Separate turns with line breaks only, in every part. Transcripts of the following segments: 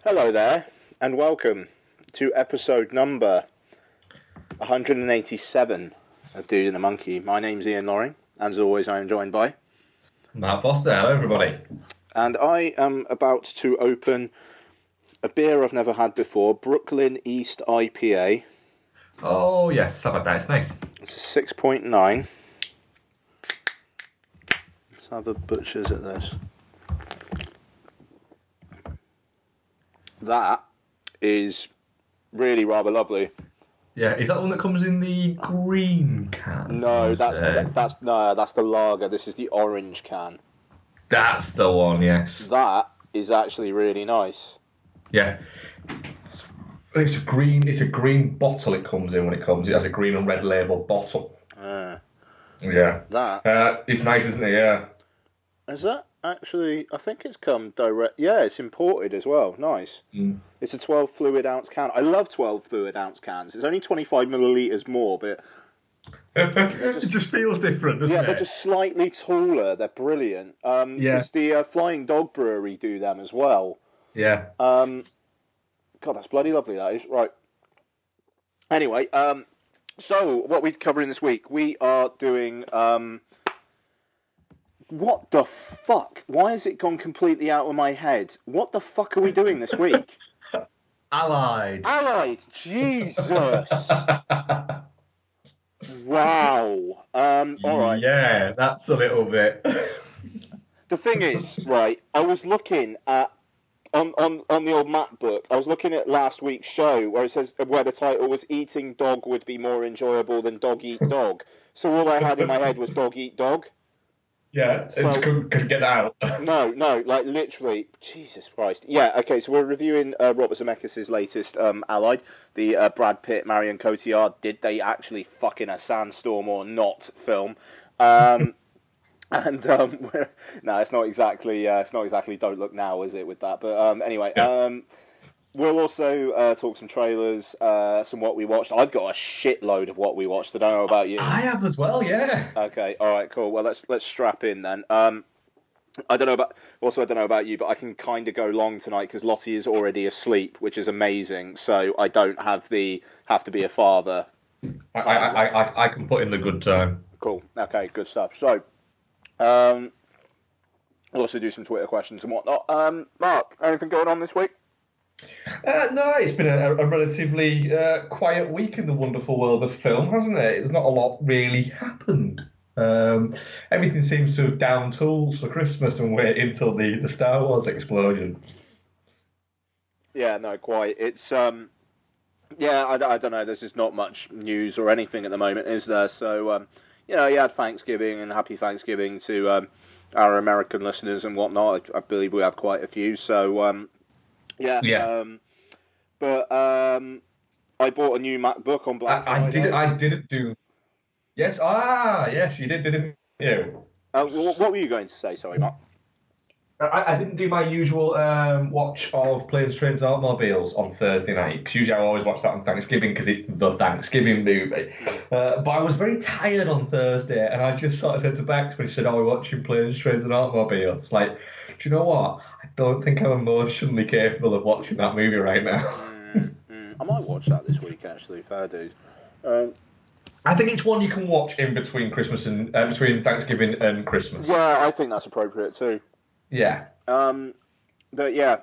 Hello there, and welcome to episode number 187 of Dude and the Monkey. My name's Ian Loring, and as always, I am joined by...
Matt Foster, hello everybody.
And I am about to open a beer I've never had before, Brooklyn East IPA.
Oh yes, how about that? It's nice.
It's a 6.9. Let's have a butcher's at this. That is really rather lovely.
Yeah, is that the one that comes in the green can?
No, that's the lager. This is the orange can.
That's the one. Yes.
That is actually really nice.
Yeah. It's a green bottle. It comes in when it comes. It has a green and red label bottle. Yeah.
That
it's nice, isn't it? Yeah.
is that actually? I think it's come direct. Yeah, it's imported as well. Nice.
Mm.
It's a 12 fluid ounce can. I love 12 fluid ounce cans. It's only 25 milliliters more, but
It just feels different, doesn't it?
they're just slightly taller. They're brilliant.
Yeah.
'Cause the Flying Dog Brewery do them as well.
Yeah.
God, that's bloody lovely. That is right. Anyway, so what we're covering this week, we are doing. What the fuck? Why has it gone completely out of my head? What the fuck are we doing this week?
Allied.
Allied. Jesus. Wow. All right.
Yeah, that's a little bit.
The thing is, right, I was looking at on the old map book. I was looking at last week's show where it says where the title was "Eating Dog Would Be More Enjoyable Than Dog Eat Dog." So all I had in my head was Dog Eat Dog.
Yeah,
So,
it couldn't get out.
No, like literally, Jesus Christ. Yeah, okay, so we're reviewing Robert Zemeckis' latest Allied, the Brad Pitt, Marion Cotillard, did they actually fuck in a sandstorm or not film. No, it's not exactly Don't Look Now, is it, with that? But anyway,
Yeah.
we'll also talk some trailers, some what we watched. I've got a shitload of what we watched. I don't know about you.
I have as well, yeah.
Okay, all right, cool. Well, let's strap in then. I don't know about you, but I can kind of go long tonight because Lottie is already asleep, which is amazing. So I don't have to be a father.
I can put in the good time.
Cool. Okay, good stuff. So, we'll also do some Twitter questions and whatnot. Mark, anything going on this week?
No, it's been a relatively quiet week in the wonderful world of film, hasn't it? There's not a lot really happened. Everything seems to have down tools for Christmas and wait until the Star Wars explosion.
Yeah, no, quite. It's I don't know. There's just not much news or anything at the moment, is there? So, you had Thanksgiving and Happy Thanksgiving to our American listeners and whatnot. I believe we have quite a few. So, yeah.
Yeah.
But I bought a new MacBook on Black Friday.
I didn't do. Yes, yes, you didn't you?
What were you going to say? Sorry, Mark.
I didn't do my usual watch of Planes, Trains, and Automobiles on Thursday night, because usually I always watch that on Thanksgiving because it's the Thanksgiving movie. But I was very tired on Thursday, and I just sort of said to Bex when she said, "Oh, we're watching Planes, Trains, and Automobiles." Like, do you know what? I don't think I'm emotionally capable of watching that movie right now.
I might watch that this week, actually. Fair dude.
I think it's one you can watch in between Christmas and between Thanksgiving and Christmas.
Yeah, I think that's appropriate too.
Yeah.
But yeah,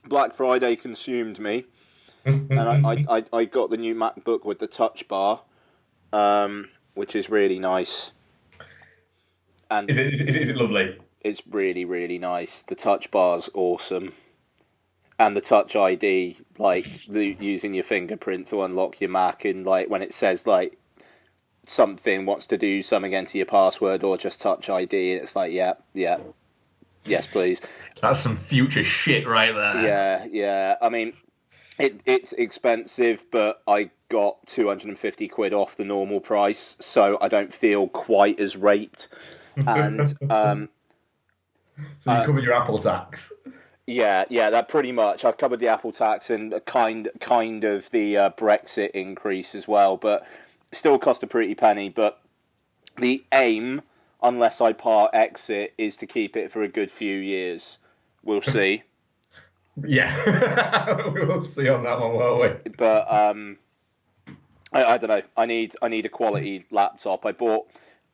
Black Friday consumed me, and I got the new MacBook with the Touch Bar, which is really nice. And
is it lovely?
It's really, really nice. The Touch Bar's awesome, and the Touch ID, like using your fingerprint to unlock your Mac, and like when it says like something wants to do something into your password or just Touch ID, it's like yeah. Yes, please.
That's some future shit right there.
Yeah. I mean, it's expensive, but I got 250 quid off the normal price, so I don't feel quite as raped. And
so you covered your Apple tax.
Yeah, that pretty much. I've covered the Apple tax and a kind of the Brexit increase as well, but still cost a pretty penny. But the aim, unless I part exit, is to keep it for a good few years. We'll see.
Yeah, we will see on that one, won't we?
But I don't know. I need a quality laptop. I bought.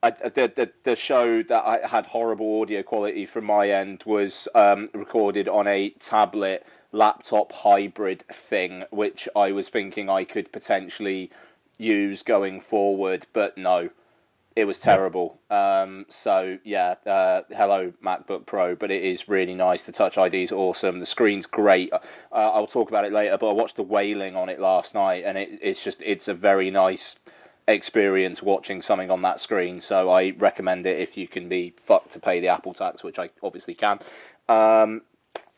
The show that I had horrible audio quality from my end was recorded on a tablet laptop hybrid thing, which I was thinking I could potentially use going forward, but no, it was terrible. So yeah, hello MacBook Pro, but it is really nice. The Touch ID is awesome. The screen's great. I'll talk about it later, but I watched The Wailing on it last night, and it's a very nice experience watching something on that screen. So I recommend it if you can be fucked to pay the Apple tax, which I obviously can.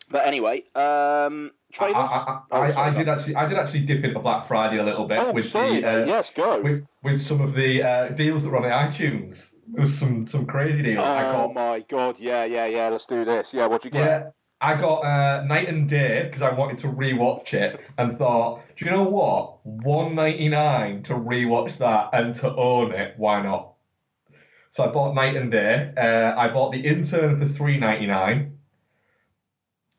But anyway, trailers.
I did actually dip into Black Friday a little bit with
yes, go
with some of the deals that were on the iTunes. There was some crazy deals.
Oh my god, yeah. Let's do this. Yeah, what'd you get?
Yeah, I got Night and Day because I wanted to rewatch it and thought, do you know what? $1.99 to rewatch that and to own it. Why not? So I bought Night and Day. I bought The Intern for $3.99.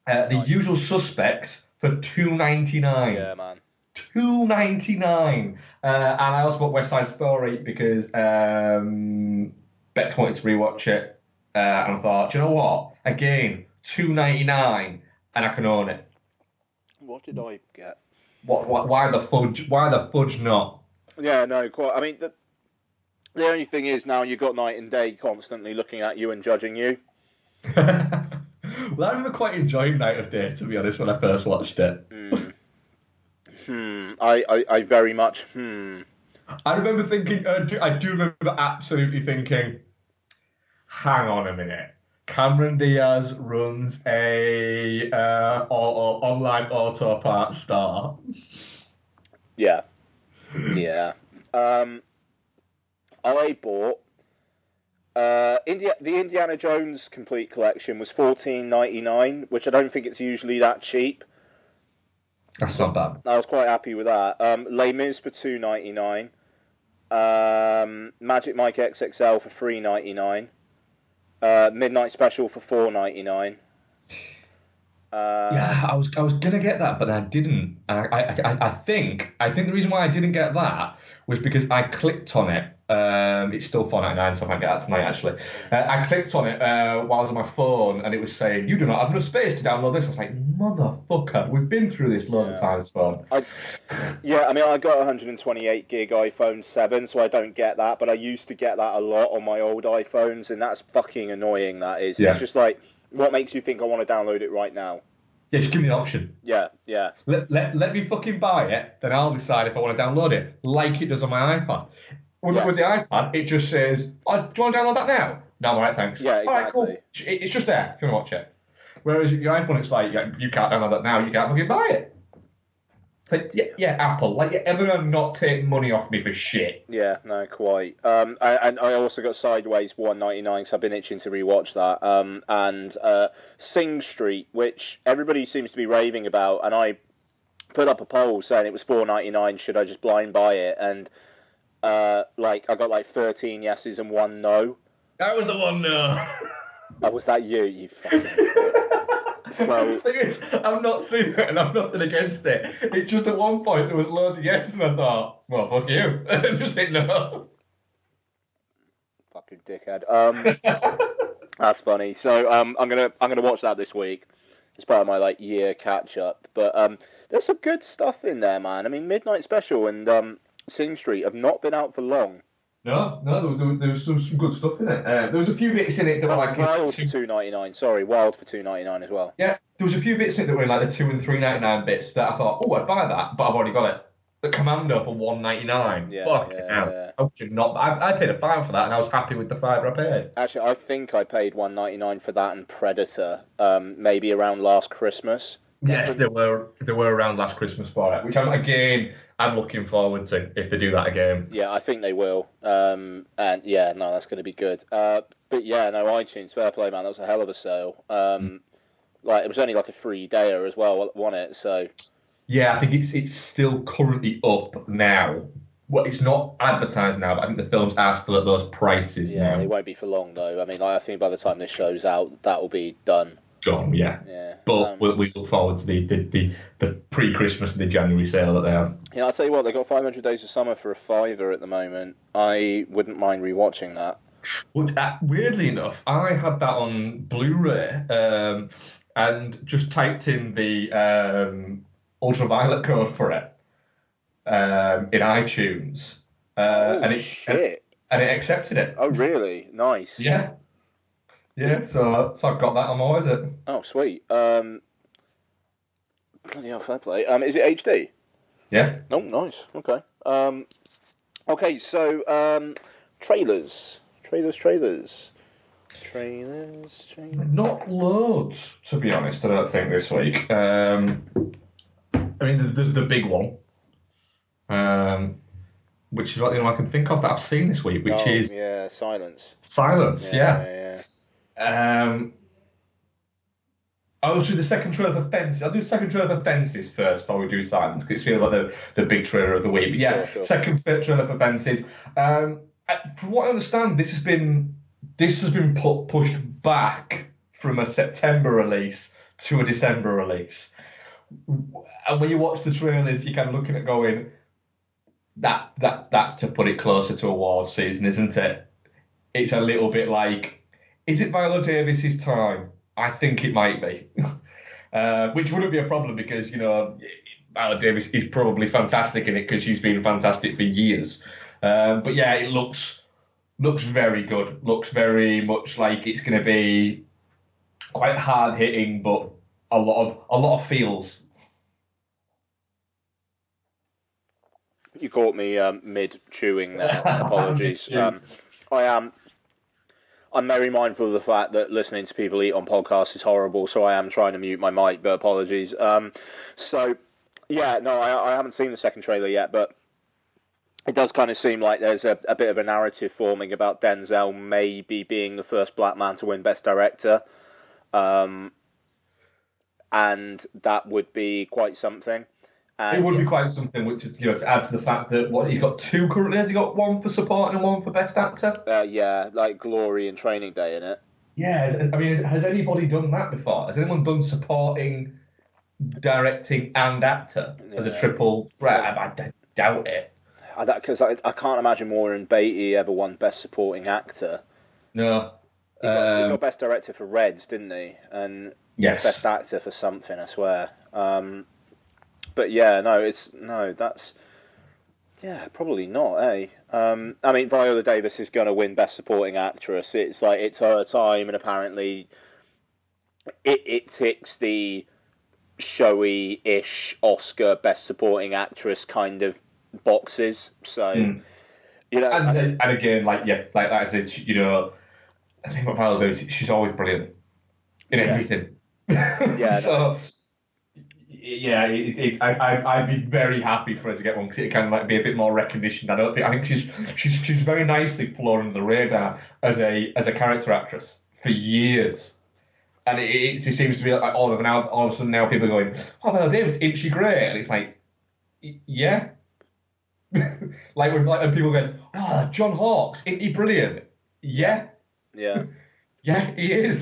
The Usual Suspects for $2.99.
Yeah, man.
$2.99. And I also bought West Side Story because Beck wanted to rewatch it. And I thought, do you know what? Again, $2.99, and I can own it.
What did I get?
Why the fudge? Why the fudge not?
Yeah, no, quite. I mean, the only thing is now you've got Night and Day constantly looking at you and judging you.
Well, I remember quite enjoying Night of Day, to be honest, when I first watched it.
I very much.
I remember thinking. I do remember absolutely thinking. Hang on a minute. Cameron Diaz runs a online auto parts store.
Yeah. I bought the Indiana Jones complete collection was $14.99, which I don't think it's usually that cheap.
That's not bad.
I was quite happy with that. Les Mis for $2.99. Magic Mike XXL for $3.99. Midnight Special for $4.99.
Yeah, I was gonna get that, but I didn't. I think the reason why I didn't get that was because I clicked on it. It's still $4.99, so I might get that tonight actually. I clicked on it while I was on my phone, and it was saying you do not have enough space to download this. I was like, motherfucker, we've been through this loads of times, phone.
I mean, I got a 128 gig iPhone 7, so I don't get that, but I used to get that a lot on my old iPhones, and that's fucking annoying. That is. Yeah. It's just like, what makes you think I want to download it right now?
Yeah, just give me the option.
Yeah.
Let me fucking buy it, then I'll decide if I want to download it, like it does on my iPad. With the iPad, it just says, oh, do you want to download that now? No, I'm alright, thanks.
Yeah, exactly.
Alright, cool. It's just there if you want to watch it. Whereas your iPhone, it's like, you can't download that now, you can't fucking buy it. Like, yeah, Apple, like, you're ever going to not take money off me for shit.
Yeah, no, quite. And I also got Sideways $1.99, so I've been itching to rewatch that. And Sing Street, which everybody seems to be raving about, and I put up a poll saying it was $4.99, should I just blind buy it? And I got like 13 yeses and 1 no.
That was the one no.
Oh, was that you? You fucking So,
the thing is, I'm not seen it and I'm nothing against it. It's just at one point there was loads of yeses and I thought, well, fuck you. Just hit no.
Fucking dickhead. That's funny. So I'm gonna watch that this week. It's part of my year catch up. But there's some good stuff in there, man. I mean, Midnight Special and Sing Street have not been out for long.
No, there was some good stuff in it. There was a few bits in it that were like
Wild for $2.99. Sorry, Wild for $2.99 as well.
Yeah, there was a few bits in it that were in like the $2 and $3.99 bits that I thought, oh, I'd buy that, but I've already got it. The Commando for $1.99.
Yeah,
Fuck yeah. I should not. I paid a £5 for that, and I was happy with the $5 I paid.
Actually, I think I paid $1.99 for that and Predator, maybe around last Christmas.
Yes, they were around last Christmas for it, which I'm looking forward to if they do that again.
Yeah, I think they will. And yeah, no, that's going to be good. But yeah, no, iTunes, fair play, man. That was a hell of a sale. It was only like a free dayer as well, wasn't it? So.
Yeah, I think it's still currently up now. Well, it's not advertised now, but I think the films are still at those prices now.
Yeah, they won't be for long though. I mean, I think by the time this show's out, that will be done.
gone, yeah.
Yeah.
But we look forward to the pre-Christmas and the January sale that they have.
Yeah, I'll tell you what, they got 500 Days of Summer for a fiver at the moment. I wouldn't mind rewatching that.
Well, weirdly enough, I had that on Blu-ray and just typed in the ultraviolet code for it in iTunes,
Oh,
and
shit.
and it accepted it.
Oh, really? Nice.
Yeah, yeah. So I've got that on my visit.
Oh, sweet. Bloody hell, fair play. Is it HD?
Yeah.
Oh, nice. Okay. Okay, so, trailers. Trailers.
Not loads, to be honest. I don't think this week. I mean, there's the big one, which is what the only one I can think of that I've seen this week, which is
yeah, Silence.
Silence.
Yeah.
I'll do the second trailer for Fences. I'll do the second trailer for Fences first before we do Silence, because it feels like the big trailer of the week. But yeah,
Sure.
second trailer for Fences. From what I understand, this has been pushed back from a September release to a December release. And when you watch the trailers, you're kind of looking at going, that's to put it closer to award season, isn't it? It's a little bit like, is it Viola Davis's time? I think it might be. Which wouldn't be a problem because, Viola Davis is probably fantastic in it because she's been fantastic for years. But yeah, it looks very good. Looks very much like it's going to be quite hard hitting, but a lot of feels.
You caught me mid chewing there. Apologies. I'm very mindful of the fact that listening to people eat on podcasts is horrible, so I am trying to mute my mic, but apologies. So, yeah, no, I haven't seen the second trailer yet, but it does kind of seem like there's a bit of a narrative forming about Denzel maybe being the first black man to win Best Director. And that would be quite something. And
it would be quite something, which is, to add to the fact that he's got two currently. Has he got one for supporting and one for Best Actor?
Yeah, like Glory and Training Day in it.
Yeah, I mean, has anybody done that before? Has anyone done supporting, directing, and actor as a triple threat? I doubt it.
Because I can't imagine Warren Beatty ever won Best Supporting Actor.
No.
He got Best Director for Reds, didn't he? And
yes.
Best Actor for something, I swear. But yeah, that's probably not, eh? I mean, Viola Davis is going to win Best Supporting Actress. It's like it's her time, and apparently it ticks the showy-ish Oscar Best Supporting Actress kind of boxes. So
and again, like I said, I think what Viola Davis, she's always brilliant in everything.
Yeah.
So. Yeah, I'd be very happy for her to get one because it can like be a bit more recognition. I think she's very nicely flown under the radar as a character actress for years, and it seems to be like all of a sudden now people are going, oh, Viola Davis, isn't she great? And it's like, yeah, and people going, oh, John Hawkes, isn't he brilliant? Yeah, yeah, he is.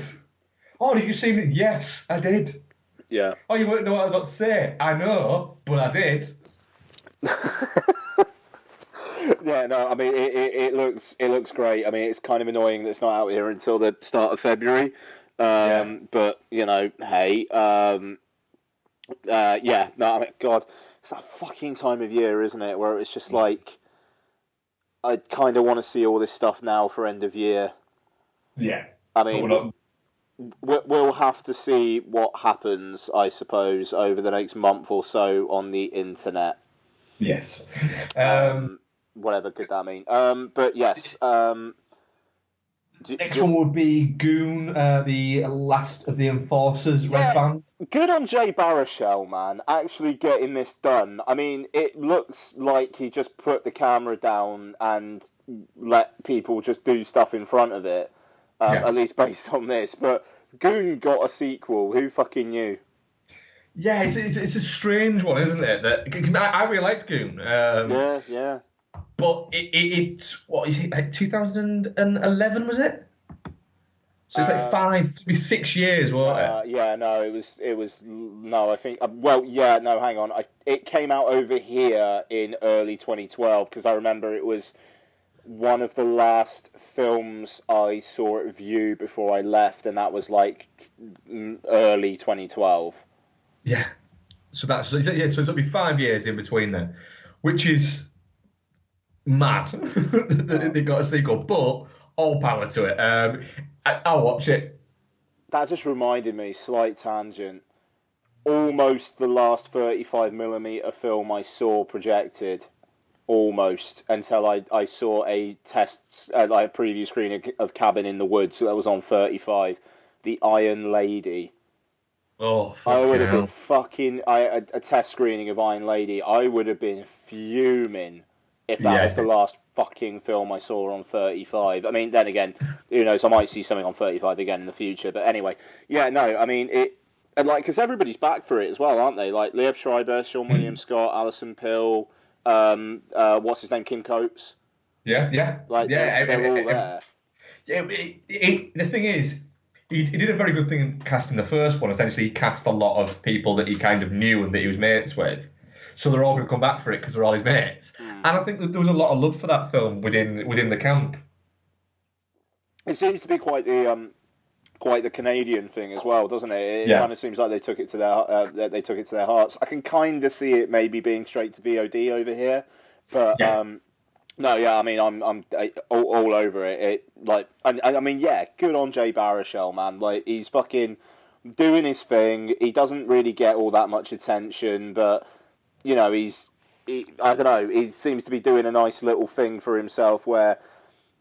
Oh, did you see me? Yes, I did.
Yeah.
Oh, you wouldn't know what I was about to say. I know, but I did.
Yeah, no, I mean it looks great. I mean, it's kind of annoying that it's not out here until the start of February. But hey, yeah, no, I mean, God, it's that fucking time of year, isn't it? Where it's just like, I kind of want to see all this stuff now for end of year.
Yeah.
I mean, we'll have to see what happens, I suppose, over the next month or so on the internet.
Yes.
Whatever could that mean? But yes.
Next one would be Goon, the last of the Enforcers Red Band.
Good on Jay Baruchel, man, actually getting this done. I mean, it looks like he just put the camera down and let people just do stuff in front of it. At least based on this, but Goon got a sequel. Who fucking knew?
Yeah, it's a strange one, isn't it? I really liked Goon.
Yeah.
But it's what is it? Like 2011 was it? So it's like maybe 6 years, won't it?
Yeah, no, no, I think, well, yeah, no, hang on. It came out over here in early 2012 because I remember it was one of the last films I saw at View before I left, and that was like early 2012.
Yeah. So that's yeah. So it'll be 5 years in between then, which is mad that
Oh.
they got a sequel. But all power to it. I'll watch it.
That just reminded me, slight tangent. Almost the last 35mm film I saw projected. Almost until I saw a test, like a preview screening of Cabin in the Woods that was on 35. The Iron Lady.
Oh
I would
fucking
have been
hell!
fucking a test screening of Iron Lady. I would have been fuming if that was the
Yeah,
last fucking film I saw on 35. I mean, then again, who knows? I might see something on 35 again in the future. But anyway, yeah, no, I mean it, and like because everybody's back for it as well, aren't they? Like Liev Schreiber, Sean William Scott, Alison Pill, what's his name, Kim Coates.
yeah, yeah,
Like they're all
yeah.
there.
The thing is, he did a very good thing in casting the first one. Essentially, he cast a lot of people that he kind of knew and that he was mates with. So they're all going to come back for it because they're all his mates.
Hmm.
And I think that there was a lot of love for that film within the camp.
It seems to be quite the Canadian thing as well, doesn't it? It
Yeah,
kind of seems like they took it to their hearts. I can kind of see it maybe being straight to VOD over here, but
yeah.
no, yeah, I mean I'm all over it. I mean, yeah, good on Jay Baruchel, man. Like he's fucking doing his thing. He doesn't really get all that much attention, but you know I don't know. He seems to be doing a nice little thing for himself where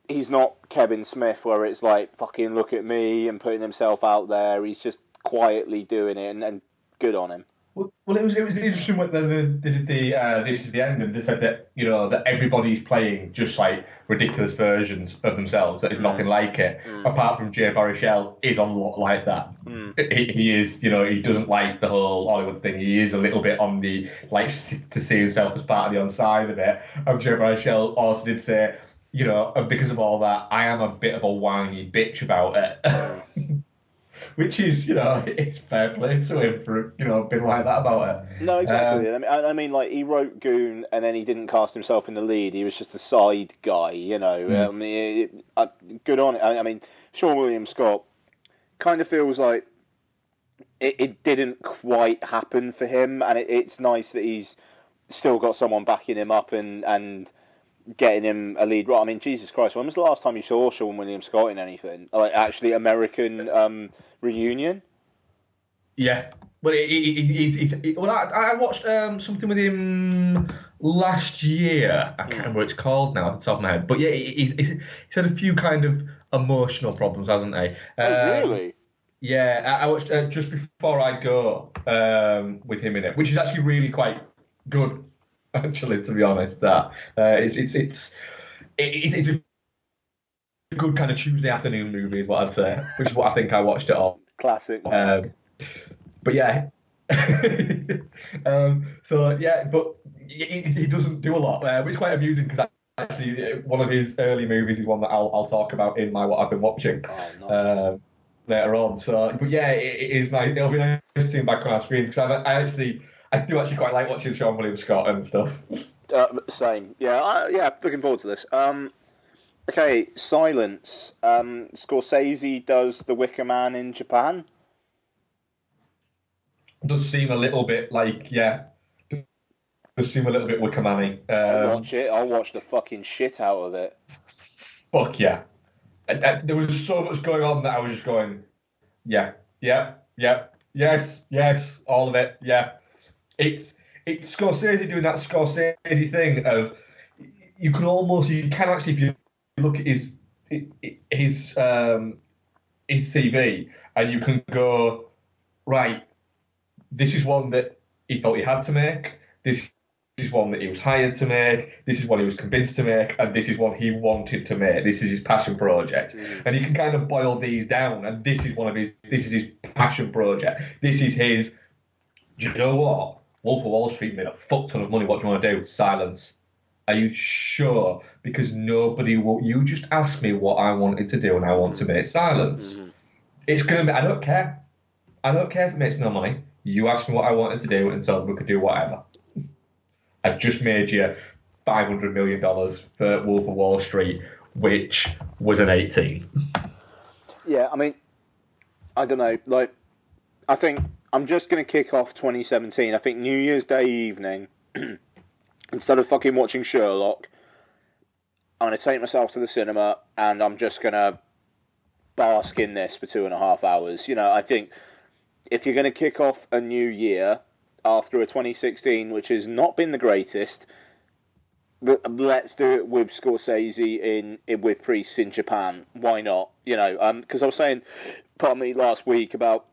he's not Kevin Smith, where it's like fucking look at me and putting himself out there. He's just quietly doing it, and good on him.
Well, it was interesting when they did this is the end, and they said that that everybody's playing just like ridiculous versions of themselves. That is nothing
Mm,
like it,
mm,
apart from Jay Baruchel is a lot like that.
mm.
He is, he doesn't like the whole Hollywood thing. He is a little bit on the like to see himself as part of the on side of it. And Jay Baruchel also did say, and because of all that, I am a bit of a whiny bitch about
Mm.
it. Which is, it's fair play to him for, being like that about
No,
it.
exactly. I mean, like he wrote Goon, and then he didn't cast himself in the lead. He was just the side guy, you know.
Mm.
I mean, good on it. I mean, Sean William Scott kind of feels like it didn't quite happen for him, and it's nice that he's still got someone backing him up and getting him a lead role. I mean, Jesus Christ, when was the last time you saw Sean William Scott in anything? Like actually American reunion?
Yeah. Well, well, I watched something with him last year. I can't
Hmm.
remember what it's called now off the top of my head. But yeah, he's had a few kind of emotional problems, hasn't he?
Oh, really?
Yeah, I watched Just Before I Go with him in it, which is actually really quite good, actually, to be honest. That it's a good kind of Tuesday afternoon movie, is what I'd say, which is what I think I watched it all.
Classic Mark.
Um, but yeah, so yeah, but he doesn't do a lot, which is quite amusing because actually one of his early movies is one that I'll talk about in my what I've been watching
Oh, nice.
um, later on. So, but yeah, it is nice. It'll be nice to see him back on our screen because I do actually quite like watching Sean William Scott and stuff.
Same. Yeah, yeah. Looking forward to this. Okay, Silence. Scorsese does The Wicker Man in Japan.
Does seem a little bit like does seem a little bit Wickerman-y.
I'll watch it. I'll watch the fucking shit out of it.
Fuck yeah. There was so much going on that I was just going, yeah, yeah, yeah, yes, yes, all of it, yeah. It's Scorsese doing that Scorsese thing of you can actually if you look at his CV and you can go right. This is one that he thought he had to make. This is one that he was hired to make. This is one he was convinced to make, and this is one he wanted to make. This is his passion project, and you can kind of boil these down. And this is one of his. This is his passion project. This is his. Do you know what? Wolf of Wall Street made a fuck ton of money. What do you want to do? Silence. Are you sure? Because nobody will. You just asked me what I wanted to do, and I want to make Silence. It's gonna be. I don't care. I don't care if it makes no money. You asked me what I wanted to do, and told me we could do whatever. I just made you $500 million for Wolf of Wall Street, which was an 18.
Yeah, I mean, I don't know. Like, I think I'm just going to kick off 2017. I think New Year's Day evening, instead of fucking watching Sherlock, I'm going to take myself to the cinema and I'm just going to bask in this for 2.5 hours. You know, I think if you're going to kick off a new year after a 2016, which has not been the greatest, let's do it with Scorsese with Priests in Japan. Why not? You know, because I was saying, pardon me, last week about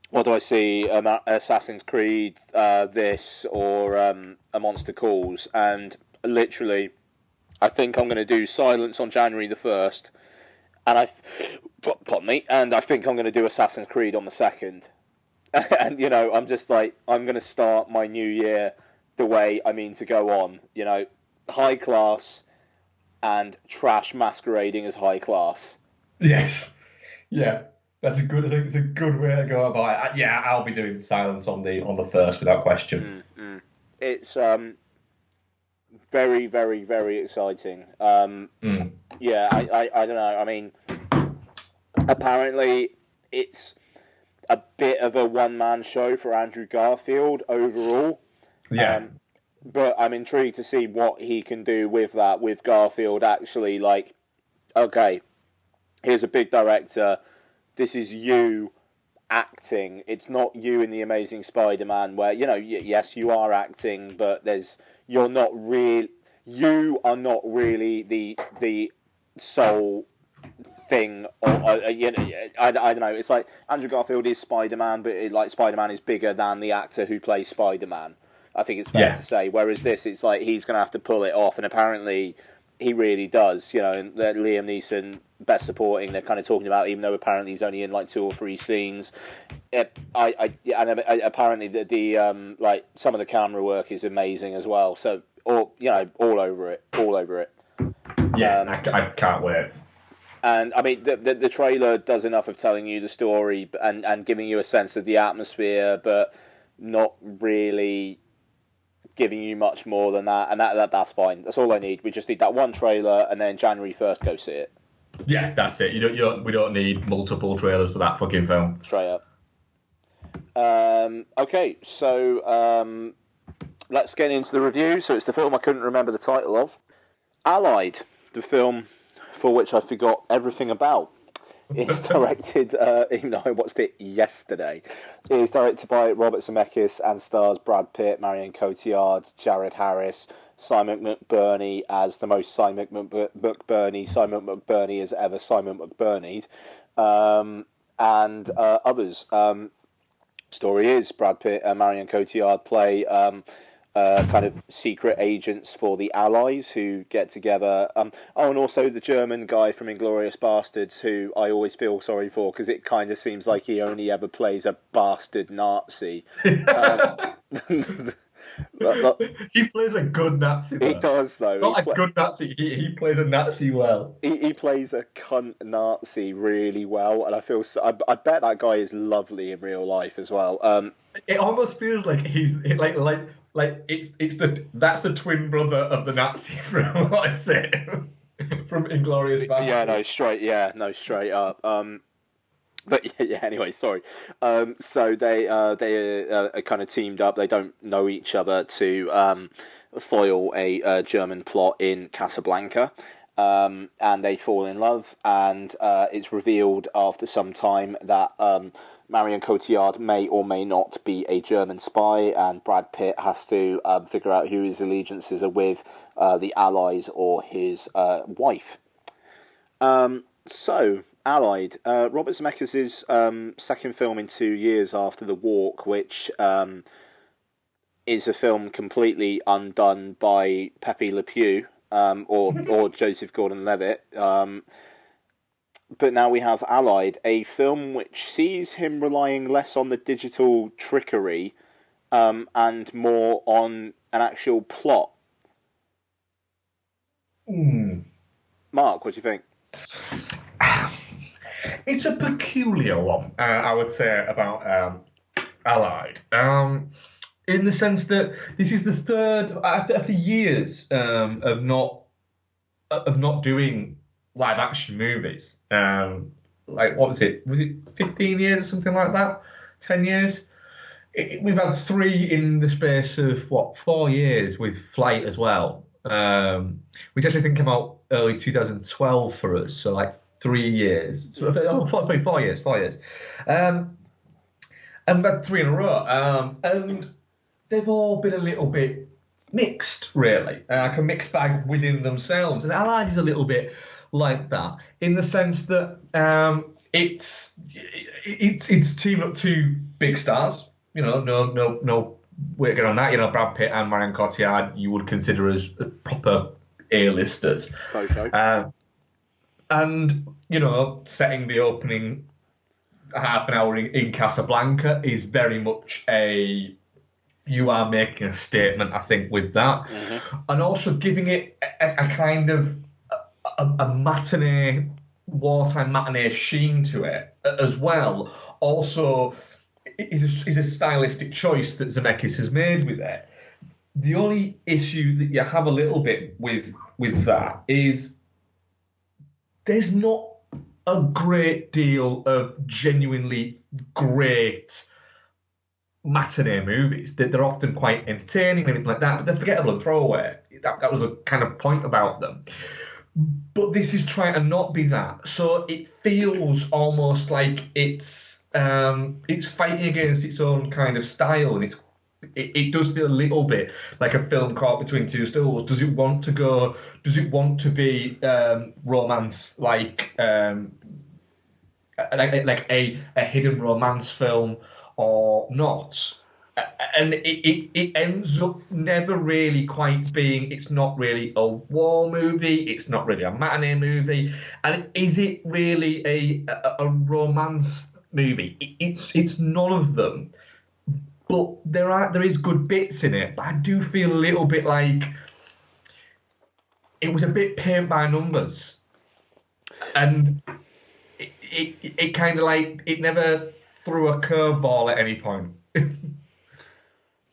what do I see, Assassin's Creed, this or A Monster Calls, and literally, I think I'm going to do Silence on January the 1st, and pardon me, and I think I'm going to do Assassin's Creed on the 2nd. And, you know, I'm just like, I'm going to start my new year the way I mean to go on. You know, high class and trash masquerading as high class.
Yes. Yeah. That's a good. I think it's a good way to go about it. Yeah, I'll be doing Silence on the first without question.
It's very, very, very exciting. Yeah, I don't know. I mean, apparently it's a bit of a one-man show for Andrew Garfield overall.
Yeah.
But I'm intrigued to see what he can do with that, with Garfield actually, like, okay, here's a big director, this is you acting, it's not you in The Amazing Spider-Man where, you know, yes, you are acting, but you are not really the sole thing, or you know, I don't know. It's like Andrew Garfield is Spider-Man, but like Spider-Man is bigger than the actor who plays Spider-Man. I think it's fair to say. Whereas this, it's like he's going to have to pull it off, and apparently he really does. You know, and Liam Neeson, best supporting, they're kind of talking about, even though apparently he's only in like 2 or 3 scenes. Apparently the like some of the camera work is amazing as well. So, all over it.
Yeah, I can't wait.
And I mean, the trailer does enough of telling you the story and giving you a sense of the atmosphere, but not really giving you much more than that. And that's fine. That's all I need. We just need that one trailer, and then January 1st, go see it.
Yeah, that's it. We don't need multiple trailers for that fucking film.
Straight up. Okay, so let's get into the review. So it's the film I couldn't remember the title of. Allied, the film for which I forgot everything about. It's directed, even though I watched it yesterday, it's directed by Robert Zemeckis and stars Brad Pitt, Marion Cotillard, Jared Harris, Simon McBurney as the most Simon McBurney as ever Simon McBurneyed, and others. Story is Brad Pitt and Marion Cotillard play kind of secret agents for the Allies who get together. And also the German guy from Inglourious Basterds, who I always feel sorry for because it kind of seems like he only ever plays a bastard Nazi.
He plays a good Nazi.
He does, though.
Not a good Nazi. He plays a Nazi well.
He plays a cunt Nazi really well, and I feel I bet that guy is lovely in real life as well.
It almost feels like he's that's the twin brother of the Nazi from what I say from Inglourious Basterds.
Yeah, straight up. But yeah, anyway, sorry. So they are kind of teamed up. They don't know each other to foil a German plot in Casablanca. And they fall in love, and it's revealed after some time that Marion Cotillard may or may not be a German spy, and Brad Pitt has to figure out who his allegiances are with, the Allies or his wife. So, Allied, Robert Zemeckis' second film in 2 years after The Walk, which is a film completely undone by Pepe Le Pew, or Joseph Gordon-Levitt. But now we have Allied, a film which sees him relying less on the digital trickery and more on an actual plot. Mark, what do you think?
It's a peculiar one, I would say, about Allied. In the sense that this is the third after years of not doing live action movies. Like what was it? Was it 15 years or something like that? 10 years? We've had three in the space of what 4 years with Flight as well, which actually I think came out early 2012 for us. So like 3 years, so, oh, 4 years, 4 years. And we've had three in a row, and they've all been a little bit mixed, really, like a mixed bag within themselves. And Allied is a little bit like that in the sense that it's teamed up two big stars. You know, no way to get on that. You know, Brad Pitt and Marion Cotillard, you would consider as proper A-listers. And you know, setting the opening half an hour in Casablanca is very much you are making a statement, I think, with that. Mm-hmm. And also giving it a kind of a matinee, wartime matinee sheen to it as well. Also, is a stylistic choice that Zemeckis has made with it. The only issue that you have a little bit with that is there's not a great deal of genuinely great matinee movies. They're often quite entertaining and everything like that, but they're forgettable and throwaway. That was a kind of point about them. But this is trying to not be that. So it feels almost like it's fighting against its own kind of style, and it does feel a little bit like a film caught between two stools. Does it want to be romance like a hidden romance film or not? And it ends up never really quite being. It's not really a war movie. It's not really a matinee movie. And is it really a romance movie? It's none of them. But there is good bits in it. But I do feel a little bit like it was a bit paint by numbers, and it kind of like it never threw a curveball at any point.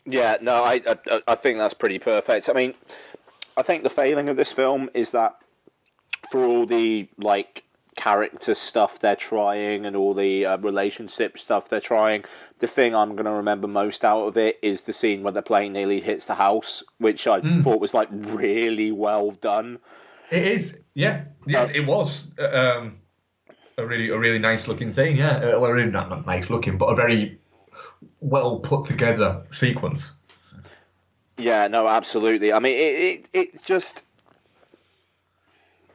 Yeah, no, I think that's pretty perfect. I mean, I think the failing of this film is that for all the like character stuff they're trying and all the relationship stuff they're trying, the thing I'm going to remember most out of it is the scene where the plane nearly hits the house, which I thought was like really well done.
It is, yeah, it was a really nice looking scene, yeah. Well, really not nice looking, but a very well put together sequence.
Yeah, no, absolutely. I mean, it just,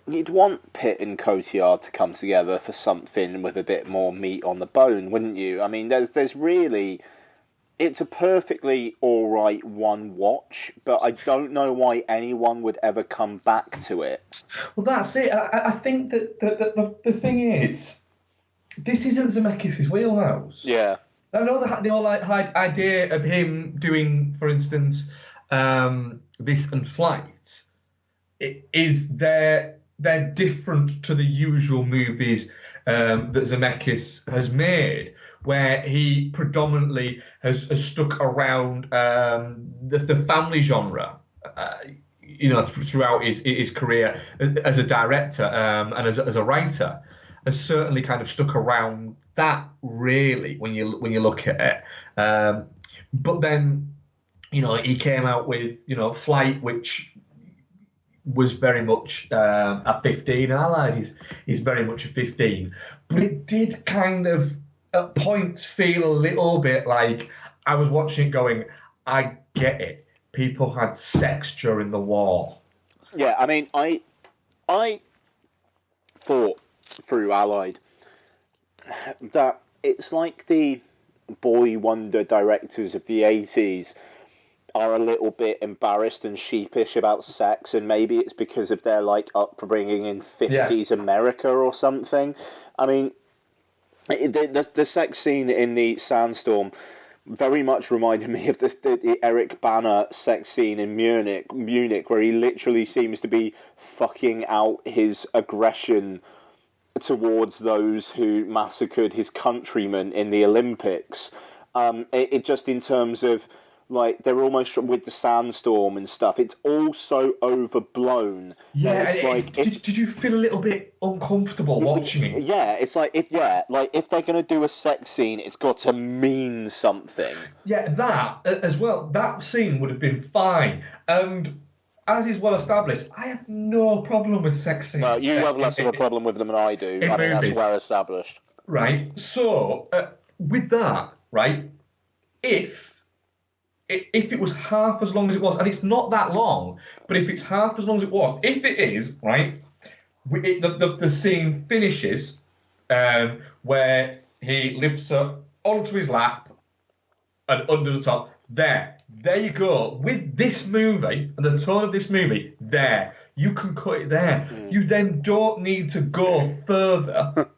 you'd want Pitt and Cotillard to come together for something with a bit more meat on the bone, wouldn't you? I mean, there's really, it's a perfectly all right one watch, but I don't know why anyone would ever come back to it.
Well, that's it. I think that the thing is, this isn't Zemeckis' wheelhouse.
Yeah.
I know the whole idea of him doing, for instance, this and Flight, they're different to the usual movies that Zemeckis has made, where he predominantly has stuck around the family genre, throughout his career as a director and as a writer, has certainly kind of stuck around that, really, when you look at it. But then, he came out with, Flight, which was very much a 15. Allied is very much a 15. But it did kind of, at points, feel a little bit like I was watching it going, I get it. People had sex during the war.
Yeah, I mean, I thought through Allied that it's like the boy wonder directors of the 80s are a little bit embarrassed and sheepish about sex, and maybe it's because of their like upbringing in 50s America or something. I mean, the sex scene in the Sandstorm very much reminded me of the Eric Bana sex scene in Munich, where he literally seems to be fucking out his aggression towards those who massacred his countrymen in the Olympics. It just in terms of like they're almost with the sandstorm and stuff. It's all so overblown.
Yeah,
It's like
did you feel a little bit uncomfortable watching it?
yeah, it's like if they're gonna do a sex scene, it's got to mean something.
Yeah, that as well. That scene would have been fine. And as is well established, I have no problem with sex scenes.
Well, you have less of a problem with them than I do. I mean,
movies.
that's well established.
Right. So with that, right, if it was half as long as it was, and it's not that long, but if it's half as long as it was, if it is, right, the scene finishes where he lifts up onto his lap and under the top. There you go. With this movie and the tone of this movie, you can cut it there. You then don't need to go further.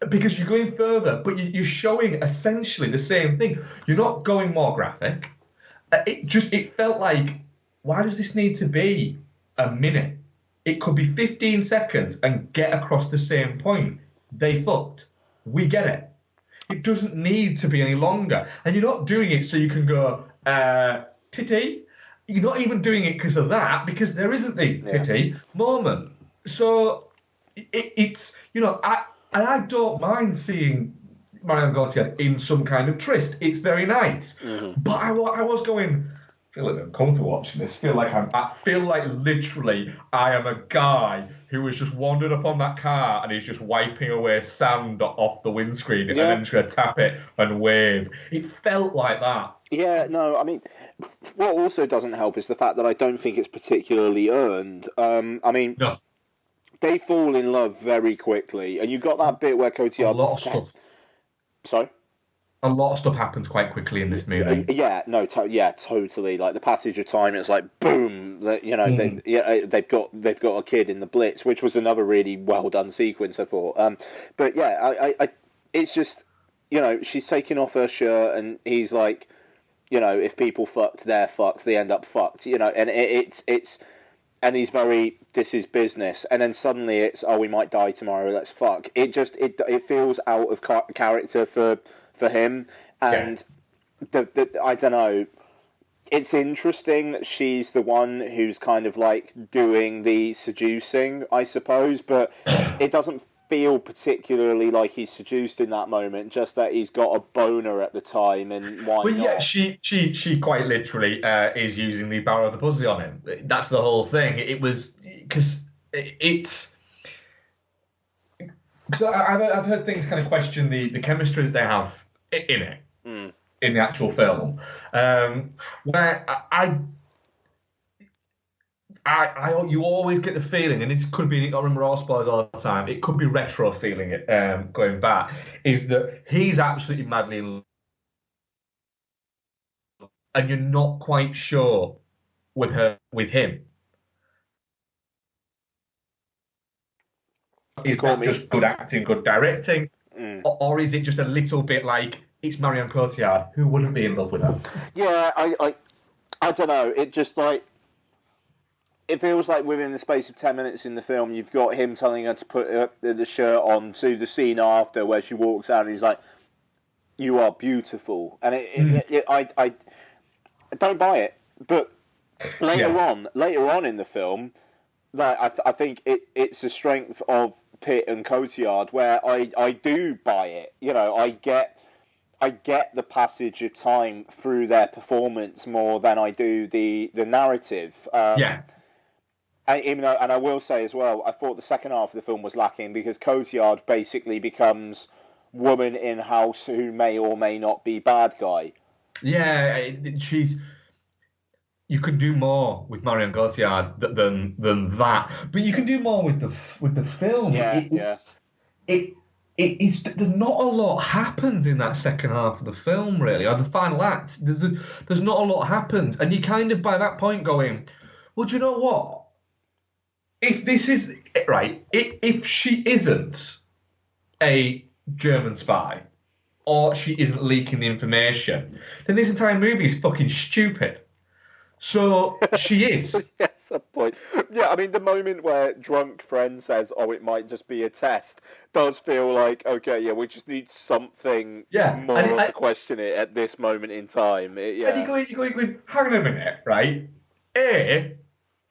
Because you're going further, but you're showing essentially the same thing. You're not going more graphic. It felt like, why does this need to be a minute? It could be 15 seconds and get across the same point. They fucked. We get it. It doesn't need to be any longer. And you're not doing it so you can go, titty. You're not even doing it because of that, because there isn't the titty moment. So it's, you know, I don't mind seeing Marion Cotillard in some kind of tryst. It's very nice. But I was going, I feel a bit uncomfortable watching this. I feel like literally I am a guy who has just wandered up on that car and is just wiping away sand off the windscreen and then just going to tap it and wave. It felt like that.
Yeah, no, I mean, what also doesn't help is the fact that I don't think it's particularly earned. I mean,
No.
They fall in love very quickly, and you've got that bit where Cotillard...
A lot of stuff.
Sorry?
A lot of stuff happens quite quickly in this movie.
Totally. Like the passage of time, it's like boom. They've got a kid in the Blitz, which was another really well done sequence, I thought. But yeah, it's just, you know, she's taking off her shirt, and he's like, you know, if people fucked, they're fucked. They end up fucked. You know, and it's. And he's very, this is business. And then suddenly it's, oh, we might die tomorrow, let's fuck. It feels out of character for him. And I don't know, it's interesting that she's the one who's kind of like doing the seducing, I suppose. But it doesn't feel particularly like he's seduced in that moment, just that he's got a boner at the time, and why not?
Yeah, she quite literally is using the barrel of the pussy on him. That's the whole thing. It was because it's because I've heard things kind of question the chemistry that they have in it in the actual film, where you always get the feeling, and it could be, I remember all spoilers all the time, it could be retro feeling it, going back, is that he's absolutely madly in love, and you're not quite sure with him. Is that just good acting, good directing, or is it just a little bit like, it's Marion Cotillard, who wouldn't be in love with her?
Yeah, I don't know, it just like, it feels like within the space of 10 minutes in the film, you've got him telling her to put the shirt on, to the scene after where she walks out and he's like, you are beautiful. And I don't buy it. But later on in the film, like, I think it's a strength of Pitt and Cotillard where I do buy it. You know, I get the passage of time through their performance more than I do the narrative. And I will say as well, I thought the second half of the film was lacking because Cotillard basically becomes woman in house who may or may not be bad guy. Yeah,
you can do more with Marion Cotillard than that, but you can do more with the film. There's not a lot happens in that second half of the film, really, or the final act. There's not a lot happens, and you kind of by that point going, well, do you know what? If this is right, if she isn't a German spy, or she isn't leaking the information, then this entire movie is fucking stupid. So she is.
Yes, some point. Yeah, I mean, the moment where drunk friend says, "Oh, it might just be a test," does feel like, okay, yeah, we just need something
Yeah,
more to question it at this moment in time.
and
Yeah.
you're going, hang on a minute, right? A,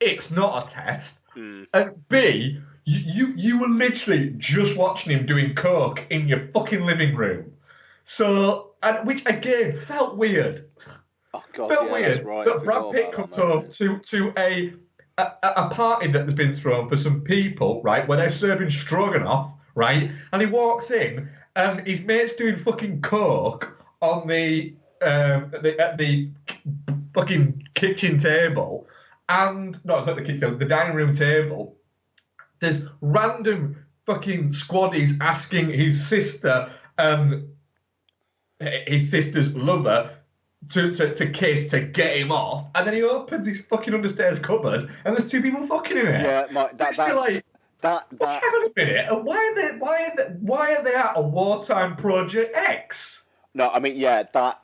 it's not a test,
Mm.
and B, you were literally just watching him doing coke in your fucking living room. So, and which again felt weird.
Oh God,
Felt
yeah, that's
weird
right. I
that Brad
forgot
Pitt
about that
comes home
moment.
to a party that has been thrown for some people, right, where they're serving stroganoff, right, and he walks in and his mate's doing fucking coke on at the fucking kitchen table, and no, it's not the kitchen table, the dining room table. There's random fucking squaddies asking his sister's lover to kiss to get him off, and then he opens his fucking understairs cupboard, and there's two people fucking in it.
Yeah,
It's still like,
that
well,
that
hang on a minute, and why are they at a wartime Project X?
no, I mean, yeah, that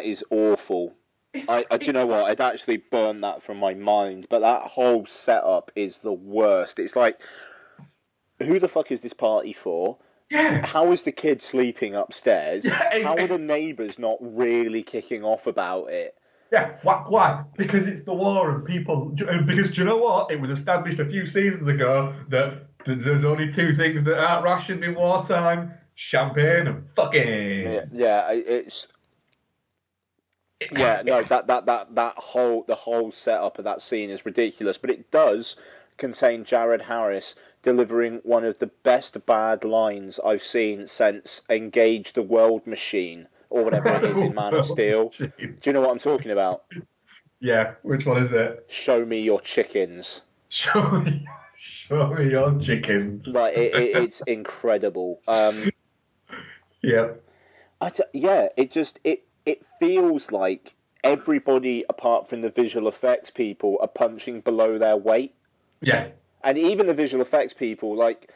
is awful. Do you know what? I'd actually burned that from my mind, but that whole setup is the worst. It's like, who the fuck is this party for?
Yeah,
How is the kid sleeping upstairs?
yeah,
How are the neighbours not really kicking off about it?
yeah. Why? Because it's the war, and because do you know what? It was established a few seasons ago that there's only two things that aren't rationed in wartime: champagne and
Yeah,
fucking.
it's yeah, no, the whole setup of that scene is ridiculous, but it does contain Jared Harris delivering one of the best bad lines I've seen since Engage the World Machine or whatever it is in Man of Steel. Do you know what I'm talking about?
Yeah, which one is it?
Show me your chickens.
Show me, show me your chickens.
Like it's incredible.
Yeah,
Yeah, it feels like everybody apart from the visual effects people are punching below their weight.
yeah.
And even the visual effects people, like,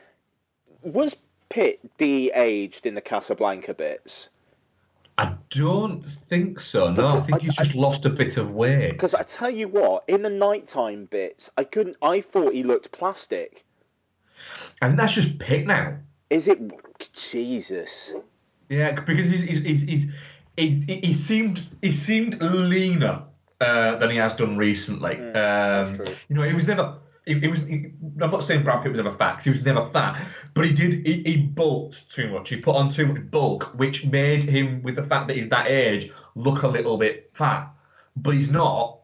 was Pitt de-aged in the Casablanca bits?
I don't think so. No,
Because
I think he's just lost a bit of weight.
I tell you what, in the nighttime bits, I thought he looked plastic.
And that's just Pitt now.
Is it? Jesus.
Yeah, because he seemed leaner than he has done recently.
That's true.
You know, he was never. I'm not saying Brad Pitt was ever fat, 'cause he was never fat, but he did. He bulked too much. He put on too much bulk, which made him, with the fact that he's that age, look a little bit fat. But he's not.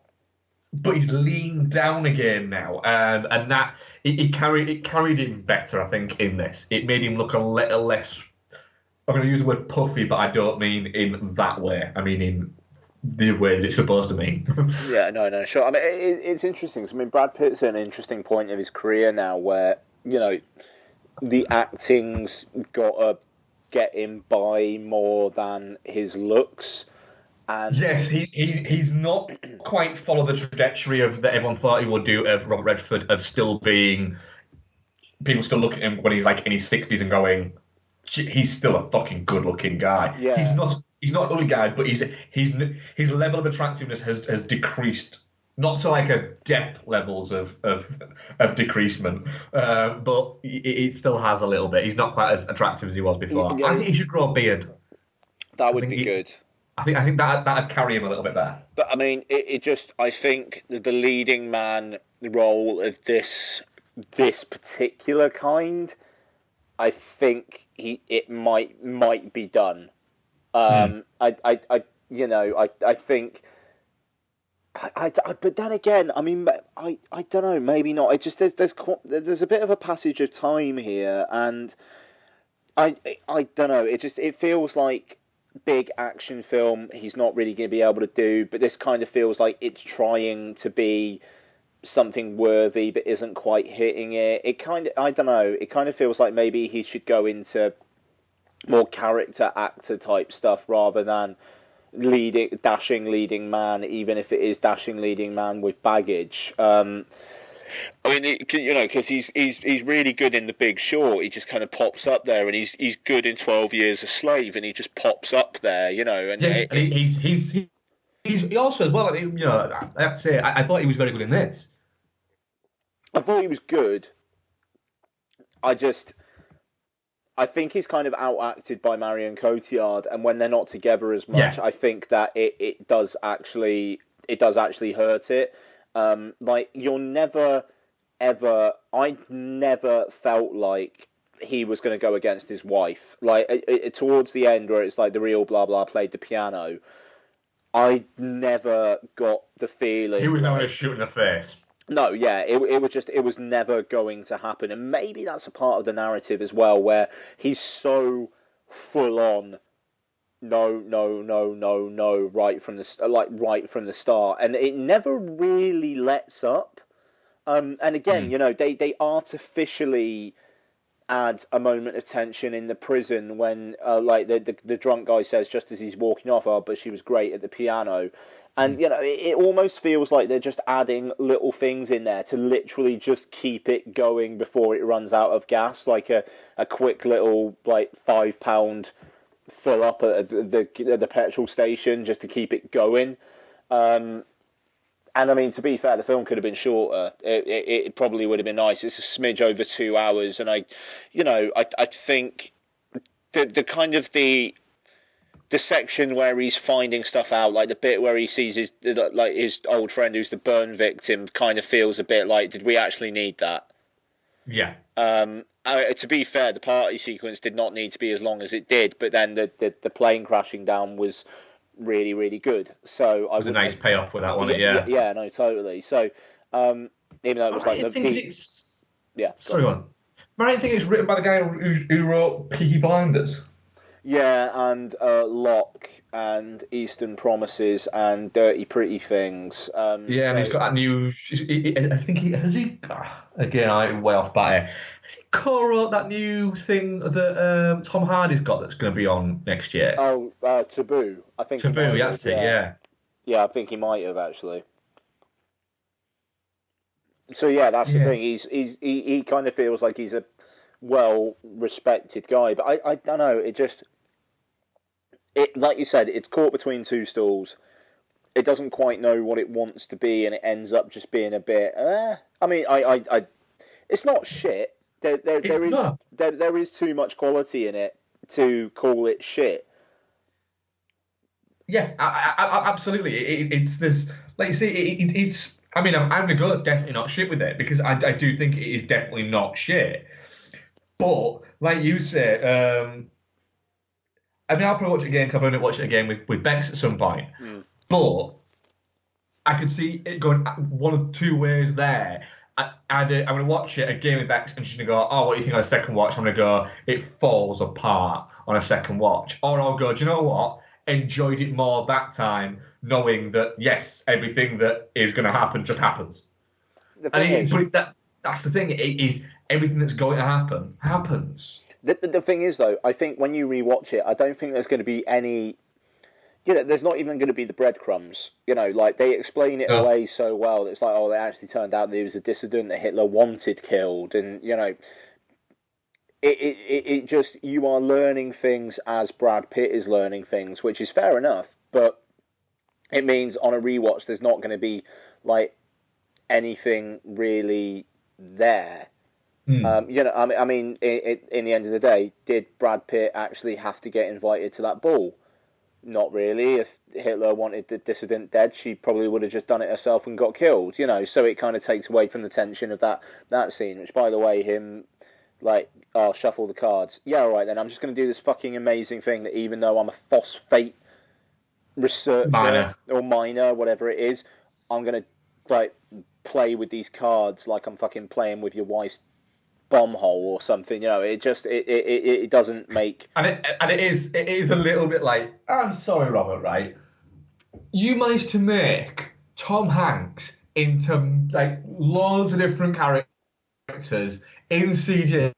But he's leaned down again now, and that it carried him better, I think, in this. It made him look a little less. I'm going to use the word puffy, but I don't mean in that way. I mean in the way that it's supposed to mean.
Yeah, no, sure. I mean, it's interesting. I mean, Brad Pitt's at an interesting point of his career now where, you know, the acting's got to get him by more than his looks. And
Yes, he's not quite followed the trajectory of that everyone thought he would do of Robert Redford, of still being people still look at him when he's like in his 60s and going, he's still a fucking good looking guy.
Yeah.
He's not an ugly guy, but his level of attractiveness has decreased. Not to like a death levels of decreasement, but it still has a little bit. He's not quite as attractive as he was before.
Yeah,
I think he should grow a beard.
That would be good.
I think that'd carry him a little bit better.
But I mean, I think the leading man role of this particular kind, I think it might be done. I think. But then again, I mean, I don't know, maybe not. It just there's a bit of a passage of time here, and I don't know. It feels like big action film he's not really going to be able to do, but this kind of feels like it's trying to be something worthy but isn't quite hitting it. I don't know. It kind of feels like maybe he should go into more character actor type stuff rather than dashing leading man, even if it is dashing leading man with baggage. I mean, because he's really good in The Big Short. He just kind of pops up there, and he's good in 12 Years a Slave, and he just pops up there, and
yeah, he's he also as well. You know, I have to say, I thought he was very good in this.
I thought he was good. I just I think he's kind of outacted by Marion Cotillard, and when they're not together as much,
Yeah,
I think that it does actually hurt it. Like you're never ever. I never felt like he was going to go against his wife. Like towards the end, where it's like the real blah blah played the piano. I never got the
he
feeling
was never
like
going to shoot in the face.
no, yeah, it was never going to happen, and maybe that's a part of the narrative as well, where he's so full on, no, no, no, no, no, right from the start, and it never really lets up. And again,
Mm.
you know, they artificially add a moment of tension in the prison when like the drunk guy says just as he's walking off, oh, but she was great at the piano. And
Mm.
you know, it almost feels like they're just adding little things in there to literally just keep it going before it runs out of gas, like a quick little like £5 fill up at the petrol station just to keep it going. Um, and I mean, to be fair, the film could have been shorter. It probably would have been nice. It's a smidge over 2 hours, and I think the kind of the section where he's finding stuff out, like the bit where he sees his old friend who's the burn victim, kind of feels a bit like, did we actually need that?
Yeah,
To be fair, the party sequence did not need to be as long as it did, but then the plane crashing down was really really good. So I
it was a
wouldn't
nice
have,
payoff with that one.
yeah, yeah,
Yeah.
yeah, no, totally. So, even though it
Am
was
I
like
right in thinking
the
it's
yeah, go on.
sorry, one. Am I right in thinking it's written by the guy who wrote Peaky Blinders?
Yeah, and Locke and Eastern Promises and Dirty Pretty Things.
Yeah, and he's
So
got that new. I think he has he. Again, I'm way off by it. Has he co-wrote that new thing that Tom Hardy's got that's going to be on next year?
Taboo. I think he
Taboo,
might have.
that's it.
Yeah,
Yeah,
yeah, I think he might have actually. So yeah, that's the
yeah.
thing. He kind of feels like he's a well respected guy, but I don't know. It just it like you said, it's caught between two stools. It doesn't quite know what it wants to be, and it ends up just being a bit. I mean, it's not shit.
It's no.
There is too much quality in it to call it shit.
Yeah, absolutely. It's this, like you say, it's. I mean, I'm gonna go definitely not shit with it because I do think it is definitely not shit. But like you say, I mean, I'll probably watch it again because I'm going to watch it again with Bex at some point.
Mm.
But I could see it going one of two ways there. Either I'm going to watch it again with Bex and she's going to go, oh, what do you think on a second watch? I'm going to go, it falls apart on a second watch. Or I'll go, do you know what? Enjoyed it more that time, knowing that, yes, everything that is going to happen just happens.
The
And
thing is,
that's the thing. It is everything that's going to happen happens.
the thing is though, I think when you rewatch it, I don't think there's going to be any. You know, there's not even going to be the breadcrumbs. You know, like they explain it
No.
away so well that it's like, oh, it actually turned out that he was a dissident that Hitler wanted killed, and you know, it just you are learning things as Brad Pitt is learning things, which is fair enough, but it means on a rewatch there's not going to be like anything really there.
Hmm.
You know, I mean, in the end of the day, did Brad Pitt actually have to get invited to that ball? Not really. If Hitler wanted the dissident dead, she probably would have just done it herself and got killed. You know, so it kind of takes away from the tension of that scene. Which, by the way, him like, oh, shuffle the cards. Yeah, all right then. I'm just going to do this fucking amazing thing that even though I'm a phosphate researcher
Minor.
or miner, whatever it is, I'm going to like play with these cards like I'm fucking playing with your wife's bum hole or something. You know, it doesn't make.
And it is a little bit like, I'm sorry, Robert, right? You managed to make Tom Hanks into like loads of different characters in CG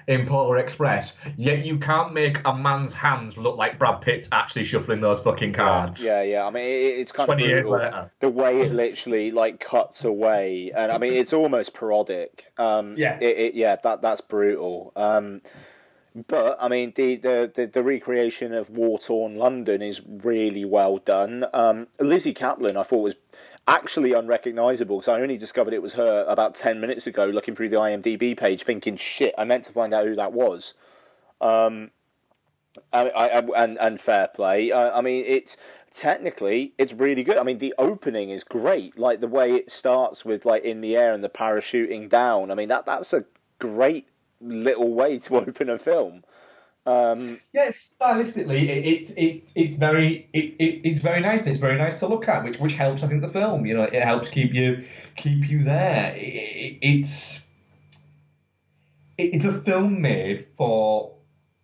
in Polar Express, yet you can't make a man's hands look like Brad Pitt's actually shuffling those fucking
Yeah,
cards.
yeah, yeah. I mean, it's kind of
20 years
brutal.
later.
The way it literally like cuts away, and I mean, it's almost parodic.
Yeah.
Yeah, that's brutal. But I mean, the recreation of war-torn London is really well done. Lizzie Kaplan, I thought was actually unrecognisable because I only discovered it was her about 10 minutes ago, looking through the IMDb page, thinking, "Shit, I meant to find out who that was." Um, and fair play. I mean, it's really good. I mean, the opening is great. Like the way it starts with like in the air and the parachuting down. I mean, that's a great little way to open a film.
Yeah, stylistically, it's very nice. And it's very nice to look at, which helps. I think the film, it helps keep you there. It's a film made for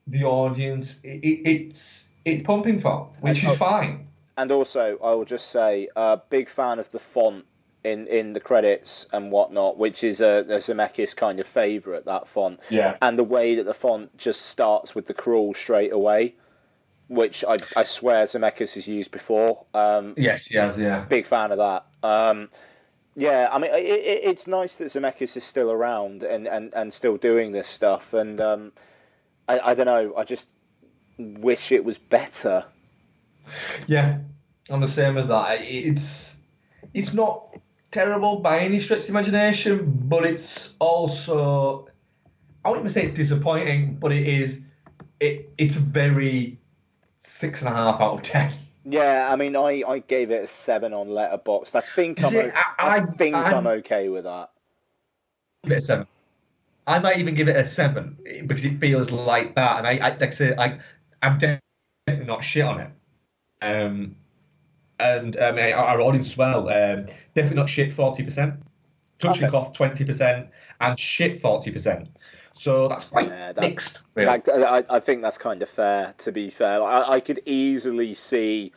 the audience. It's pumping for, which is fine.
And also, I will just say, big fan of the font in the credits and whatnot, which is a Zemeckis kind of favourite, that font.
Yeah.
And the way that the font just starts with the crawl straight away, which I swear Zemeckis has used before.
Yes, he has, yeah.
Big fan of that. Yeah, I mean, it's nice that Zemeckis is still around and still doing this stuff. And I don't know, I just wish it was better.
Yeah, I'm the same as that. It's not terrible by any stretch of the imagination, but it's also, I wouldn't even say it's disappointing, but it's very 6.5 out of 10.
Yeah, I mean, I gave it a 7 on Letterboxd. I think I'm okay with that.
Give it a 7. I might even give it a 7 because it feels like that, and like I say, I'm definitely not shit on it. And our audience as well, definitely not shit 40%, touching off 20%, and shit 40%. So that's quite mixed. Really.
I think that's kind of fair, to be fair. I could easily see...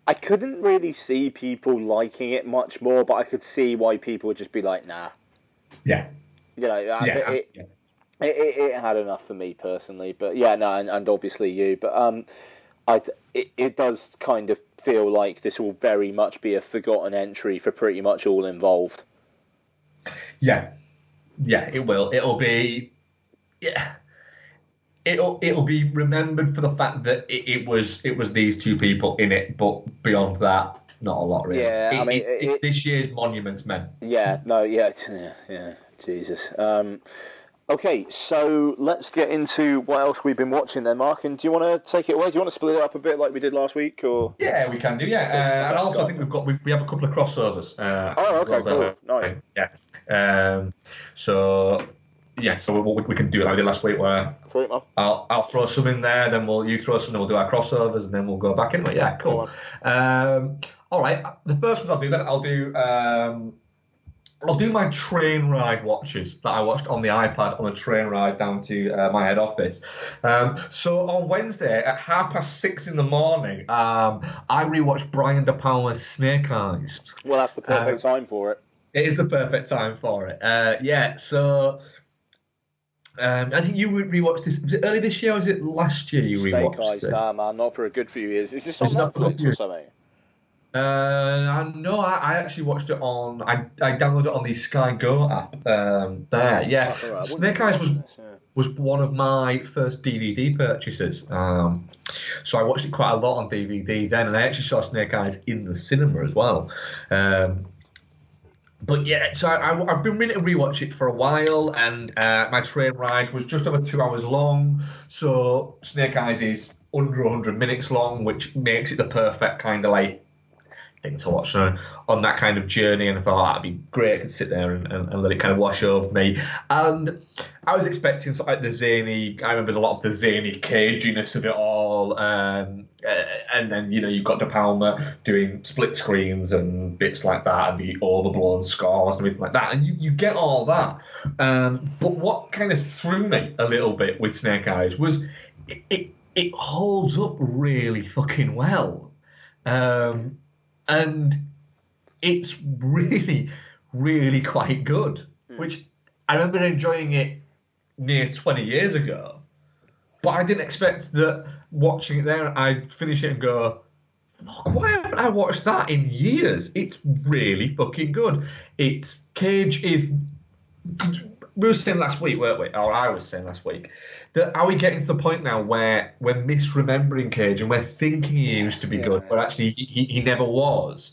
I couldn't really see people liking it much more, but I could see why people would just be like, nah.
Yeah.
It had enough for me personally, but yeah, no, and obviously you. But it does kind of feel like this will very much be a forgotten entry for pretty much all involved.
Yeah, it will. It'll be remembered for the fact that it was these two people in it, but beyond that, not a lot really.
Yeah, I mean,
it's this year's Monuments Men.
Yeah, Jesus. Okay, so let's get into what else we've been watching then, Mark. And do you want to take it away? Do you want to split it up a bit like we did last week, or?
Yeah, we can do. Yeah, and also I think we have a couple of crossovers.
Okay, cool, nice.
Yeah. So we can do like we did last week, where I'll throw some in there, then you throw some, and we'll do our crossovers, and then we'll go back in. But yeah, cool. All right. The first ones I'll do my train ride watches that I watched on the iPad on a train ride down to my head office. So on Wednesday at 6:30 in the morning, I rewatched Brian De Palma's Snake Eyes.
Well, that's the perfect time for it.
It is the perfect time for it. Yeah. So I think you rewatched this. Was it early this year or was it last year you rewatched
Snake Eyes?
this?
Nah, man, not for a good few years. Is this on Netflix or something?
No, I actually watched it on. I downloaded it on the Sky Go app. Yeah.
Right.
Snake Eyes was one of my first DVD purchases. So I watched it quite a lot on DVD then, and I actually saw Snake Eyes in the cinema as well. But yeah, so I've been meaning to rewatch it for a while, and my train ride was just over 2 hours long. So Snake Eyes is under 100 minutes long, which makes it the perfect kind of like thing to watch on that kind of journey, and I thought that'd be great. I could sit there and let it kind of wash over me. And I was expecting sort of like the zany. I remember a lot of the zany caginess of it all, and then you've got De Palma doing split screens and bits like that, and the overblown scores and everything like that, and you get all that. But what kind of threw me a little bit with Snake Eyes was it holds up really fucking well. And it's really, really quite good. Which I remember enjoying it near 20 years ago, but I didn't expect that watching it there, I'd finish it and go, fuck, why haven't I watched that in years? It's really fucking good. Cage is we were saying last week, weren't we? Or I was saying last week, that are we getting to the point now where we're misremembering Cage and we're thinking he used to be good, but actually he never was?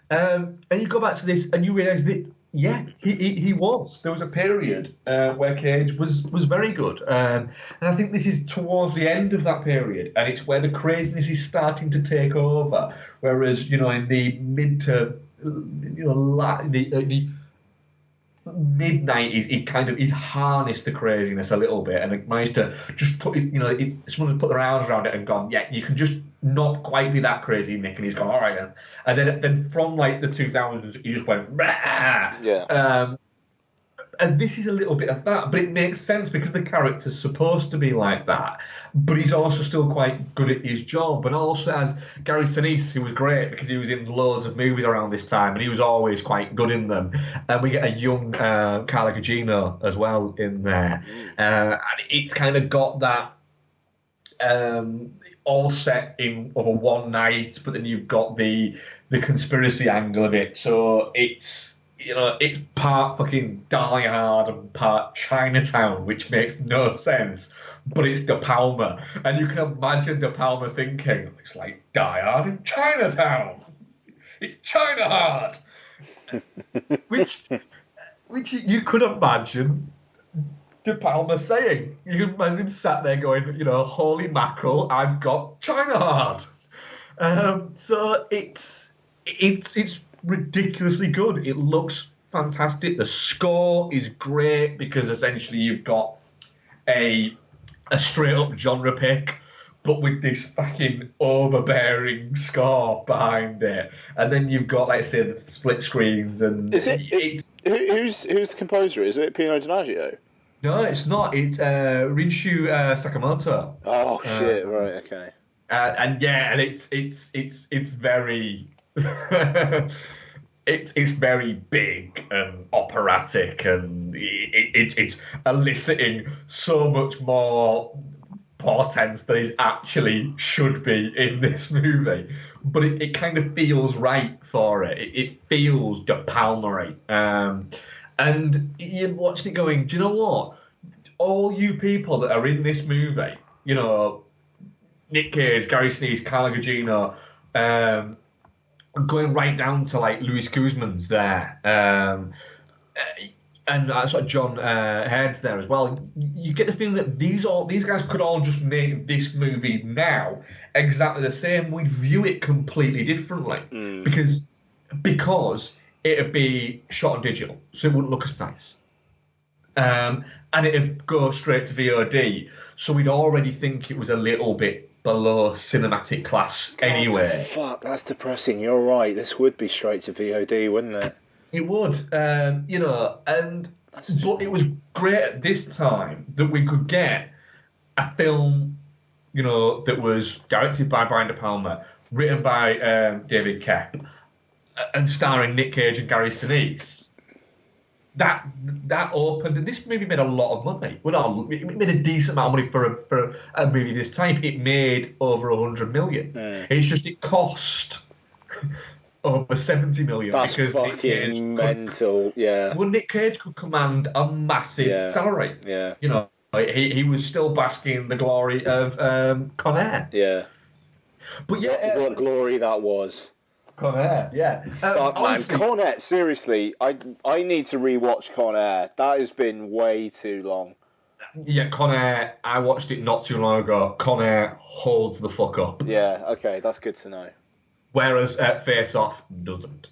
And you go back to this and you realise that, yeah, he was. There was a period where Cage was very good. And I think this is towards the end of that period, and it's where the craziness is starting to take over. Whereas, in the mid to, the mid-90s, he harnessed the craziness a little bit and it managed to just put someone has put their arms around it and gone, yeah, you can just not quite be that crazy, Nick, and he's gone, all right then. And then from like the 2000s, he just went, rah!
Yeah.
And this is a little bit of that, but it makes sense because the character's supposed to be like that. But he's also still quite good at his job. And also has Gary Sinise, who was great because he was in loads of movies around this time, and he was always quite good in them. And we get a young Carla Gugino as well in there. And it's kind of got that all set in over one night, but then you've got the conspiracy angle of it. So it's part fucking Die Hard and part Chinatown, which makes no sense. But it's De Palma. And you can imagine De Palma thinking, it's like Die Hard in Chinatown. It's China Hard. which you could imagine De Palma saying. You can imagine him sat there going, holy mackerel, I've got China Hard. So it's ridiculously good. It looks fantastic. The score is great because essentially you've got a straight up genre pick, but with this fucking overbearing score behind it. And then you've got, like I say, the split screens and
who's the composer? Is it Pino Donaggio?
No, it's not. It's Rinshu Sakamoto.
Oh shit! Right, okay.
And it's very. It's very big and operatic, and it's eliciting so much more portents than it actually should be in this movie. But it kind of feels right for it. It feels De Palma-y. And you're watching it going, do you know what? All you people that are in this movie, Nick Cage, Gary Sinise, Carla Gugino, going right down to like Luis Guzman's there, and sort of John Heard's there as well. You get the feeling that these guys could all just make this movie now exactly the same. We'd view it completely differently because it'd be shot on digital, so it wouldn't look as nice. And it'd go straight to VOD, so we'd already think it was a little bit below cinematic class anyway.
Fuck, that's depressing. You're right. This would be straight to VOD, wouldn't it?
It would, but it was great at this time that we could get a film, that was directed by Brian De Palma, written by David Koepp, and starring Nick Cage and Gary Sinise. That opened, and this movie made a lot of money. Well, it made a decent amount of money for a movie this time. It made over 100 million. It's just it cost over 70 million.
That's because fucking mental. Yeah.
Well, Nick Cage could command a massive salary.
Yeah.
He was still basking in the glory of Con Air.
Yeah.
But yeah,
what glory that was.
Con Air, yeah.
Fuck, man, Con Air, seriously, I need to rewatch Con Air. That has been way too long.
Yeah, Con Air, I watched it not too long ago. Con Air holds the fuck up.
Yeah, okay, that's good to know.
Whereas Face Off doesn't.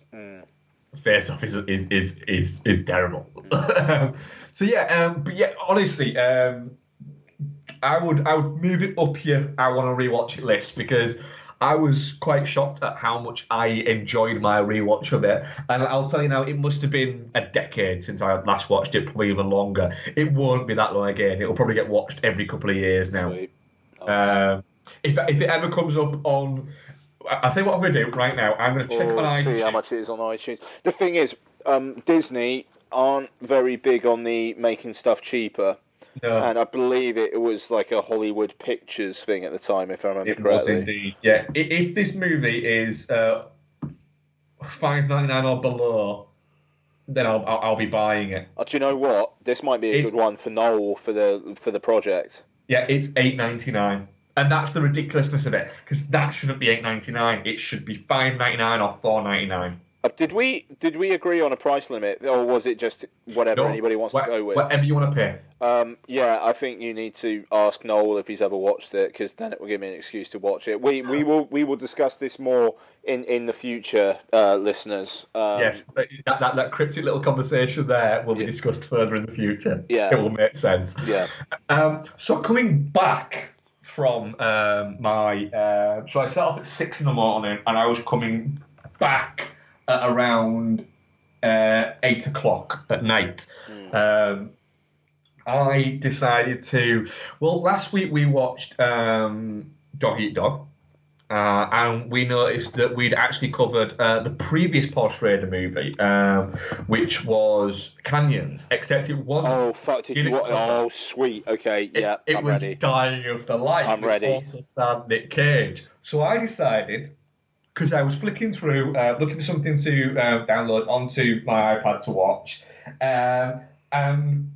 Face Off is terrible. So yeah, but yeah, honestly, I would move it up your I want to rewatch it list because I was quite shocked at how much I enjoyed my rewatch of it. And I'll tell you now, it must have been a decade since I last watched it, probably even longer. It won't be that long again. It'll probably get watched every couple of years now. If it ever comes up on... I'll tell you what I'm going to do right now. I'm going to check on iTunes.
See how much it is on iTunes. The thing is, Disney aren't very big on the making stuff cheaper. No. And I believe it was like a Hollywood Pictures thing at the time, if I remember correctly.
It was indeed, yeah. If this movie is $5.99 or below, then I'll be buying it.
Do you know what? This might be a
It's
good one for Noel for the project.
Yeah, it's £8.99, and that's the ridiculousness of it because that shouldn't be £8.99. It should be £5.99 or £4.99.
Did we agree on a price limit, or was it just whatever
No,
anybody wants to go with?
whatever you want to pay.
Yeah, I think you need to ask Noel if he's ever watched it, because then it will give me an excuse to watch it. We will discuss this more in the future, listeners.
Yes, that cryptic little conversation there will be discussed further in the future.
Yeah.
It will make sense.
Yeah.
So coming back from so I set off at 6 in the morning, and I was coming back at around 8 o'clock at night. I decided to. Well, last week we watched Dog Eat Dog. And we noticed that we'd actually covered the previous Porsche Raider movie, which was Canyons, except it wasn't.
Oh, fuck, did you watch? Oh, sweet. Okay, yeah,
I'm
ready.
It was Dying of the Light.
I'm ready.
Also starred Nick Cage. So I decided, because I was flicking through, looking for something to download onto my iPad to watch, and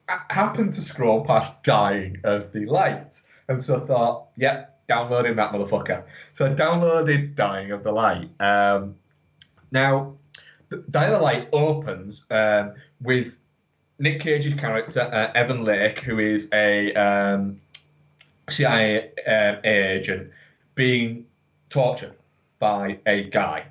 I happened to scroll past Dying of the Light. And so I thought, yep. Downloading that motherfucker. So I downloaded Dying of the Light. Now, Dying of the Light opens with Nick Cage's character, Evan Lake, who is a CIA agent, being tortured by a guy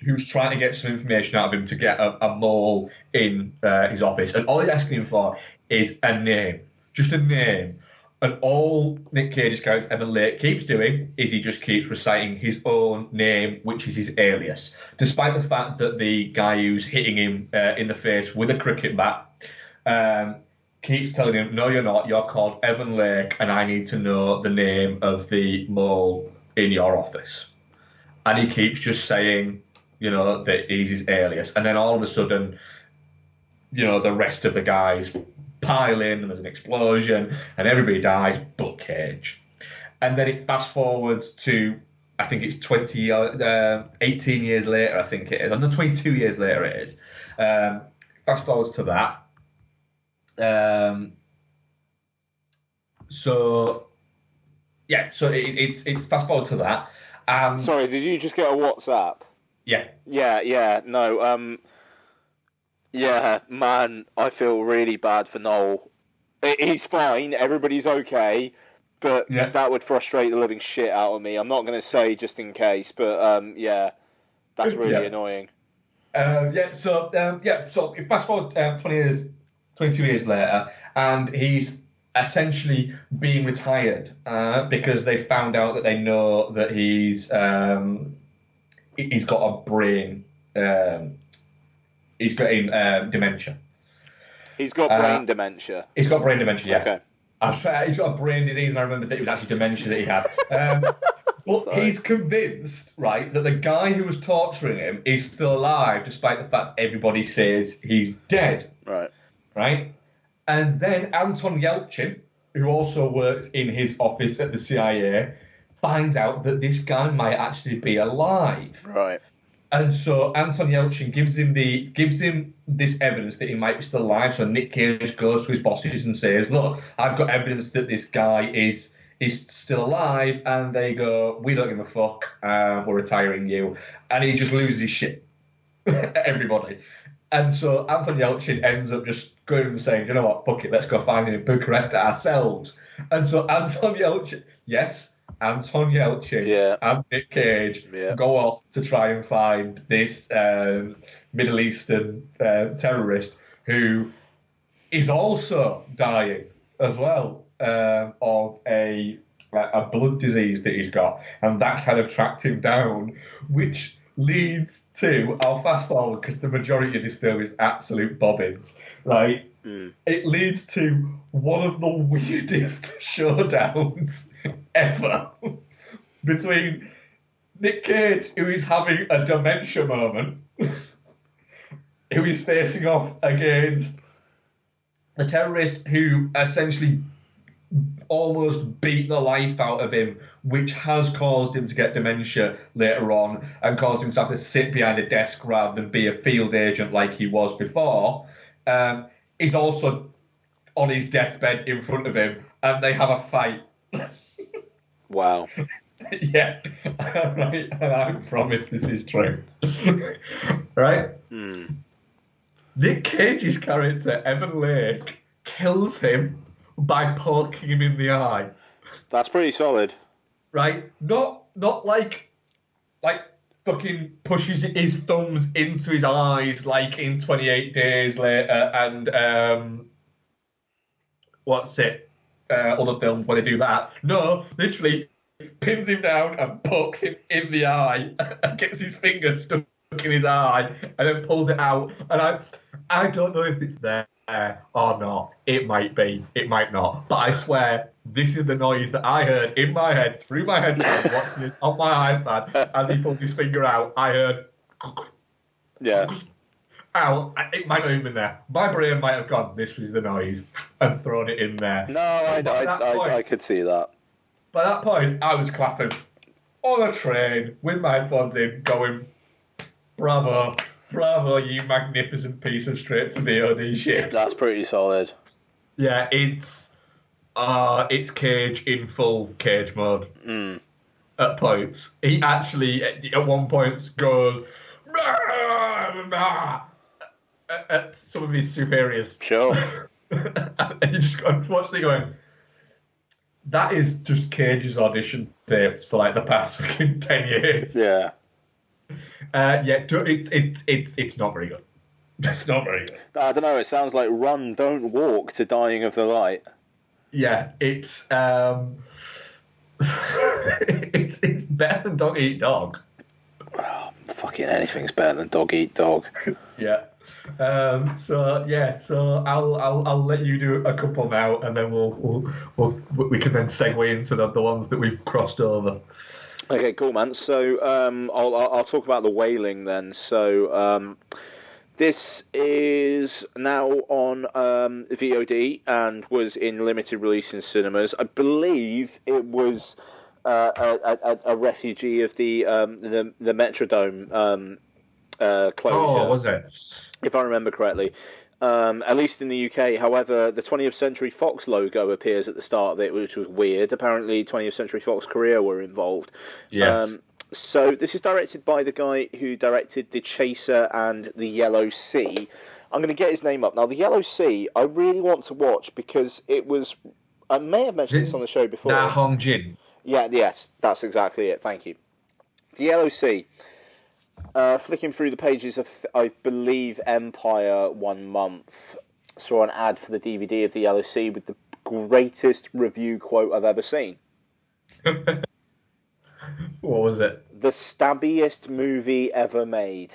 who's trying to get some information out of him to get a mole in his office. And all he's asking him for is a name. Just a name. And all Nick Cage's character, Evan Lake, keeps doing is he just keeps reciting his own name, which is his alias. Despite the fact that the guy who's hitting him in the face with a cricket bat keeps telling him, no, you're not, you're called Evan Lake, and I need to know the name of the mole in your office. And he keeps just saying, that he's his alias. And then all of a sudden, the rest of the guys pile in, and there's an explosion, and everybody dies but Cage. And then it fast forwards to, I think it's 18 years later, I think it is. And then 22 years later it is. Fast forwards to that. So it's fast forward to that.
Sorry, did you just get a WhatsApp?
Yeah.
Yeah, no, yeah, man, I feel really bad for Noel. He's fine, everybody's okay, but that would frustrate the living shit out of me. I'm not going to say just in case, but yeah, that's really annoying.
So fast forward 22 years later, and he's essentially being retired because they found out that they know that he's got a brain. He's got dementia.
He's got brain dementia.
He's got brain dementia, yeah.
Okay.
He's got a brain disease, and I remember that it was actually dementia that he had. But he's convinced, right, that the guy who was torturing him is still alive, despite the fact everybody says he's dead.
Right.
Right? And then Anton Yelchin, who also works in his office at the CIA, finds out that this guy might actually be alive.
Right.
And so Anton Yelchin gives him this evidence that he might be still alive. So Nick Cage goes to his bosses and says, "Look, I've got evidence that this guy is still alive." And they go, "We don't give a fuck. We're retiring you." And he just loses his shit. Everybody. And so Anton Yelchin ends up just going and saying, "You know what? Fuck it. Let's go find him in Bucharest ourselves." And so Anton Yelchin and Nick Cage go off to try and find this Middle Eastern terrorist who is also dying as well of a blood disease that he's got, and that's kind of tracked him down, which leads to, I'll fast forward because the majority of this film is absolute bobbins, right? It leads to one of the weirdest showdowns ever between Nick Cage, who is having a dementia moment, who is facing off against a terrorist who essentially almost beat the life out of him, which has caused him to get dementia later on and caused him to have to sit behind a desk rather than be a field agent like he was before, is also on his deathbed in front of him, and they have a fight.
Wow.
Yeah, right, and I promise this is true. Right? Nick Cage's character, Evan Lake, kills him by poking him in the eye.
That's pretty solid.
Right? Not like fucking pushes his thumbs into his eyes like in 28 Days Later and other films where they do that. No, literally pins him down and pokes him in the eye and gets his finger stuck in his eye and then pulls it out. And I don't know if it's there or not. It might be. It might not. But I swear, this is the noise that I heard in my head, through my headphones, watching this on my iPad as he pulled his finger out. I heard...
Yeah.
Ow, it might not have been there. My brain might have gone, this was the noise, and thrown it in there.
No, I could see that.
By that point, I was clapping on a train with my headphones in, going, bravo, you magnificent piece of straight-to-VOD shit.
That's pretty solid.
Yeah, it's Cage in full Cage mode. At points. He actually, at one point, goes, at some of his superiors.
Sure.
And you just got to watch it going, that is just Cage's audition tapes for like the past fucking 10 years.
Yeah.
It's not very good. It's not very good.
I don't know, it sounds like Run, Don't Walk to Dying of the Light.
Yeah, it's it's better than Dog Eat Dog.
Oh, fucking anything's better than Dog Eat Dog.
Yeah. So I'll let you do a couple now, and then we can then segue into the ones that we've crossed over.
Okay, cool, man. So I'll talk about The Wailing then. So this is now on VOD and was in limited release in cinemas. I believe it was a refugee of the Metrodome closure.
Oh, was it?
If I remember correctly. At least in the UK. However, the 20th Century Fox logo appears at the start of it, which was weird. Apparently, 20th Century Fox Korea were involved.
Yes.
So this is directed by the guy who directed The Chaser and The Yellow Sea. I'm going to get his name up. Now, The Yellow Sea, I really want to watch because it was... I may have mentioned this on the show before.
Na Hong Jin.
Yeah, yes, that's exactly it. Thank you. The Yellow Sea. Flicking through the pages of, I believe, Empire one month, saw an ad for the DVD of The Yellow Sea with the greatest review quote I've ever seen.
What was it?
The stabbiest movie ever made.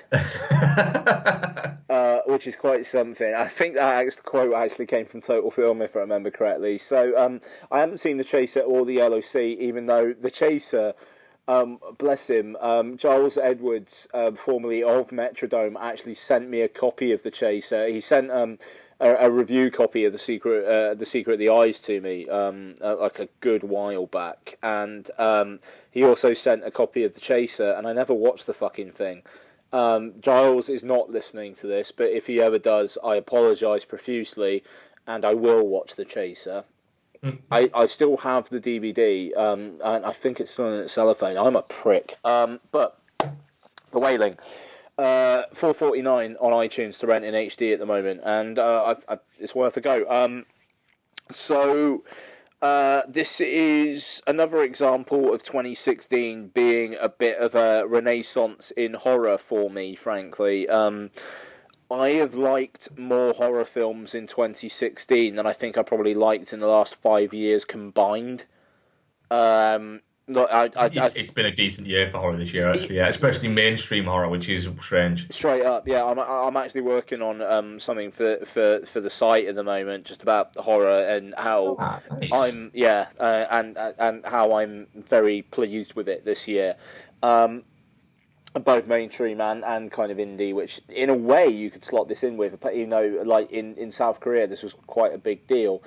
Which is quite something. I think that quote actually came from Total Film, if I remember correctly. So I haven't seen The Chaser or The Yellow Sea, even though The Chaser... bless him, Giles Edwards, formerly of Metrodome, actually sent me a copy of The Chaser. He sent a review copy of The Secret of the Eyes to me, like a good while back. And he also sent a copy of The Chaser, and I never watched the fucking thing. Giles is not listening to this, but if he ever does, I apologise profusely, and I will watch The Chaser. I still have the DVD, and I think it's still in its cellophane. I'm a prick. But The Wailing, $4.49 on iTunes to rent in HD at the moment, and it's worth a go. This is another example of 2016 being a bit of a renaissance in horror for me, frankly. I have liked more horror films in 2016 than I think I probably liked in the last 5 years combined.
It's been a decent year for horror this year, actually. Yeah, especially mainstream horror, which is strange.
Straight up, yeah. I'm actually working on something for the site at the moment, just about horror and how
nice.
and how I'm very pleased with it this year. Both mainstream and kind of indie, which in a way you could slot this in with, even though like in South Korea this was quite a big deal.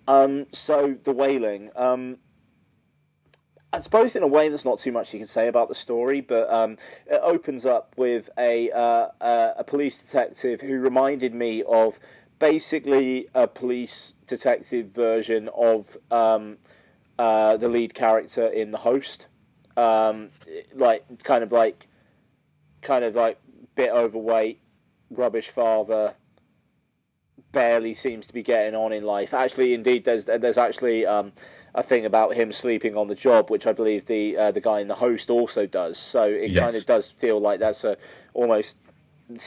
So the Wailing. I suppose in a way there's not too much you can say about the story, but it opens up with a police detective who reminded me of basically a police detective version of the lead character in The Host, like kind of like bit overweight, rubbish father, barely seems to be getting on in life. Actually, indeed, there's actually a thing about him sleeping on the job, which I believe the guy in The Host also does. So it
Yes.
kind of does feel like that's a almost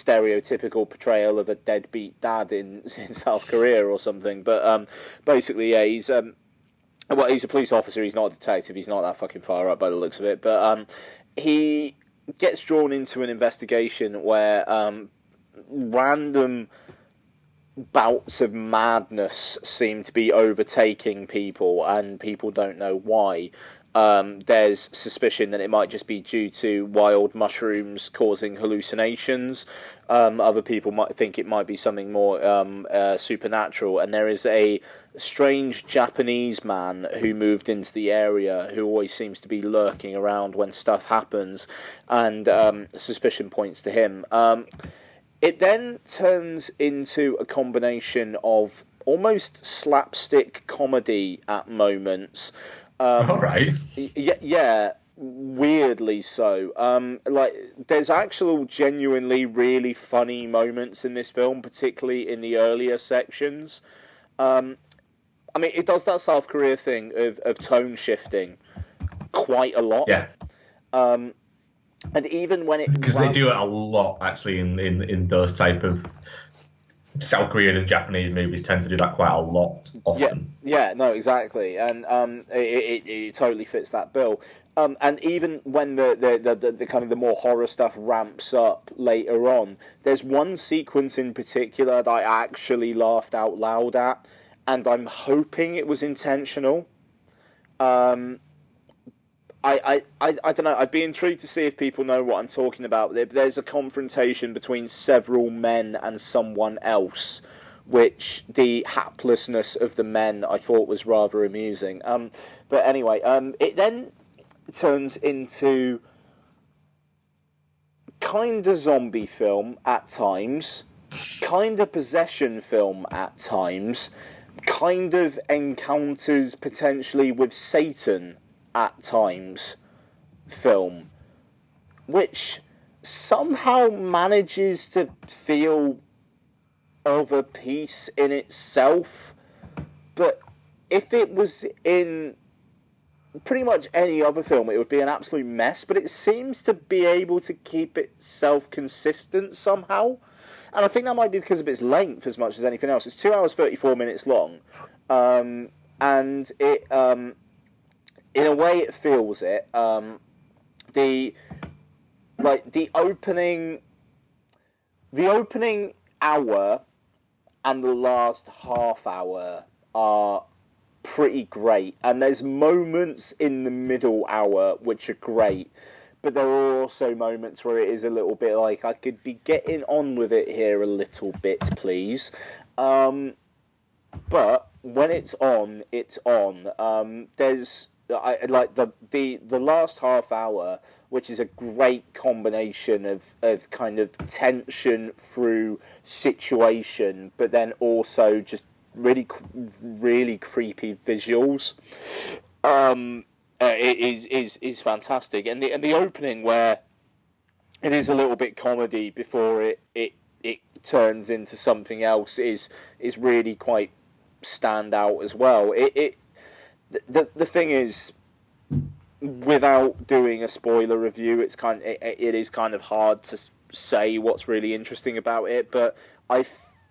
stereotypical portrayal of a deadbeat dad in South Korea or something. But basically, yeah, he's a police officer. He's not a detective. He's not that fucking far up by the looks of it. But he gets drawn into an investigation where random bouts of madness seem to be overtaking people, and people don't know why. There's suspicion that it might just be due to wild mushrooms causing hallucinations. Other people might think it might be something more supernatural. And there is a strange Japanese man who moved into the area who always seems to be lurking around when stuff happens, and suspicion points to him. It then turns into a combination of almost slapstick comedy at moments.
All right.
Yeah, weirdly so. Like, there's actual genuinely really funny moments in this film, particularly in the earlier sections. I mean, it does that South Korea thing of tone shifting quite a lot.
Yeah.
And even when it...
Because they do it a lot, actually, in those type of South Korean and Japanese movies tend to do that quite a lot often.
Yeah, no, exactly, and it totally fits that bill. And even when the kind of the more horror stuff ramps up later on, there's one sequence in particular that I actually laughed out loud at, and I'm hoping it was intentional. I don't know. I'd be intrigued to see if people know what I'm talking about. There's a confrontation between several men and someone else, which the haplessness of the men I thought was rather amusing. But anyway, it then turns into kind of zombie film at times, kind of possession film at times, kind of encounters potentially with Satan at times film, which somehow manages to feel of a piece in itself. But if it was in pretty much any other film, it would be an absolute mess, but it seems to be able to keep itself consistent somehow. And I think that might be because of its length as much as anything else. It's 2 hours 34 minutes long, and it in a way it feels it. The opening hour and the last half hour are pretty great, and there's moments in the middle hour which are great, but there are also moments where it is a little bit like, I could be getting on with it here a little bit, please. But when it's on, it's on. There's like the last half hour, which is a great combination of kind of tension through situation, but then also just really creepy visuals. It is fantastic, and the opening where it is a little bit comedy before it turns into something else is really quite stand out as well. The thing is, without doing a spoiler review, it is kind of hard to say what's really interesting about it, but I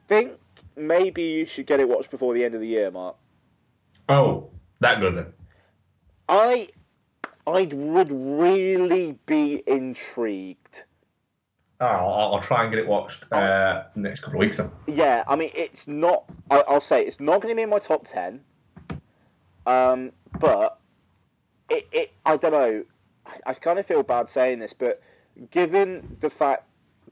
think maybe you should get it watched before the end of the year, Mark.
Oh, that good then.
I would really be intrigued.
Oh, I'll try and get it watched next couple of weeks then.
Yeah, I mean, it's not... I'll say it's not going to be in my top 10, but I don't know, I kind of feel bad saying this, but given the fact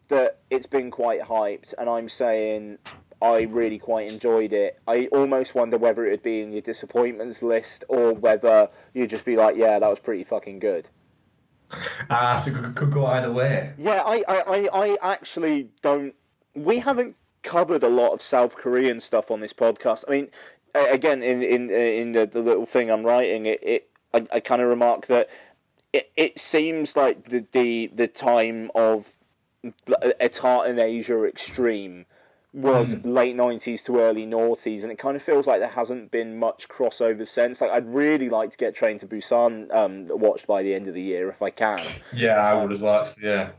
that it's been quite hyped, and I'm saying I really quite enjoyed it. I almost wonder whether it would be in your disappointments list or whether you'd just be like, yeah, that was pretty fucking good.
So it could go either way.
Yeah, I actually don't. We haven't covered a lot of South Korean stuff on this podcast. I mean, again, in the little thing I'm writing, I kind of remark that it seems like the time of a Tartan Asia extreme was late 90s to early noughties, and it kind of feels like there hasn't been much crossover since. Like, I'd really like to get Train to Busan watched by the end of the year if I can.
Yeah, I would as well. Yeah.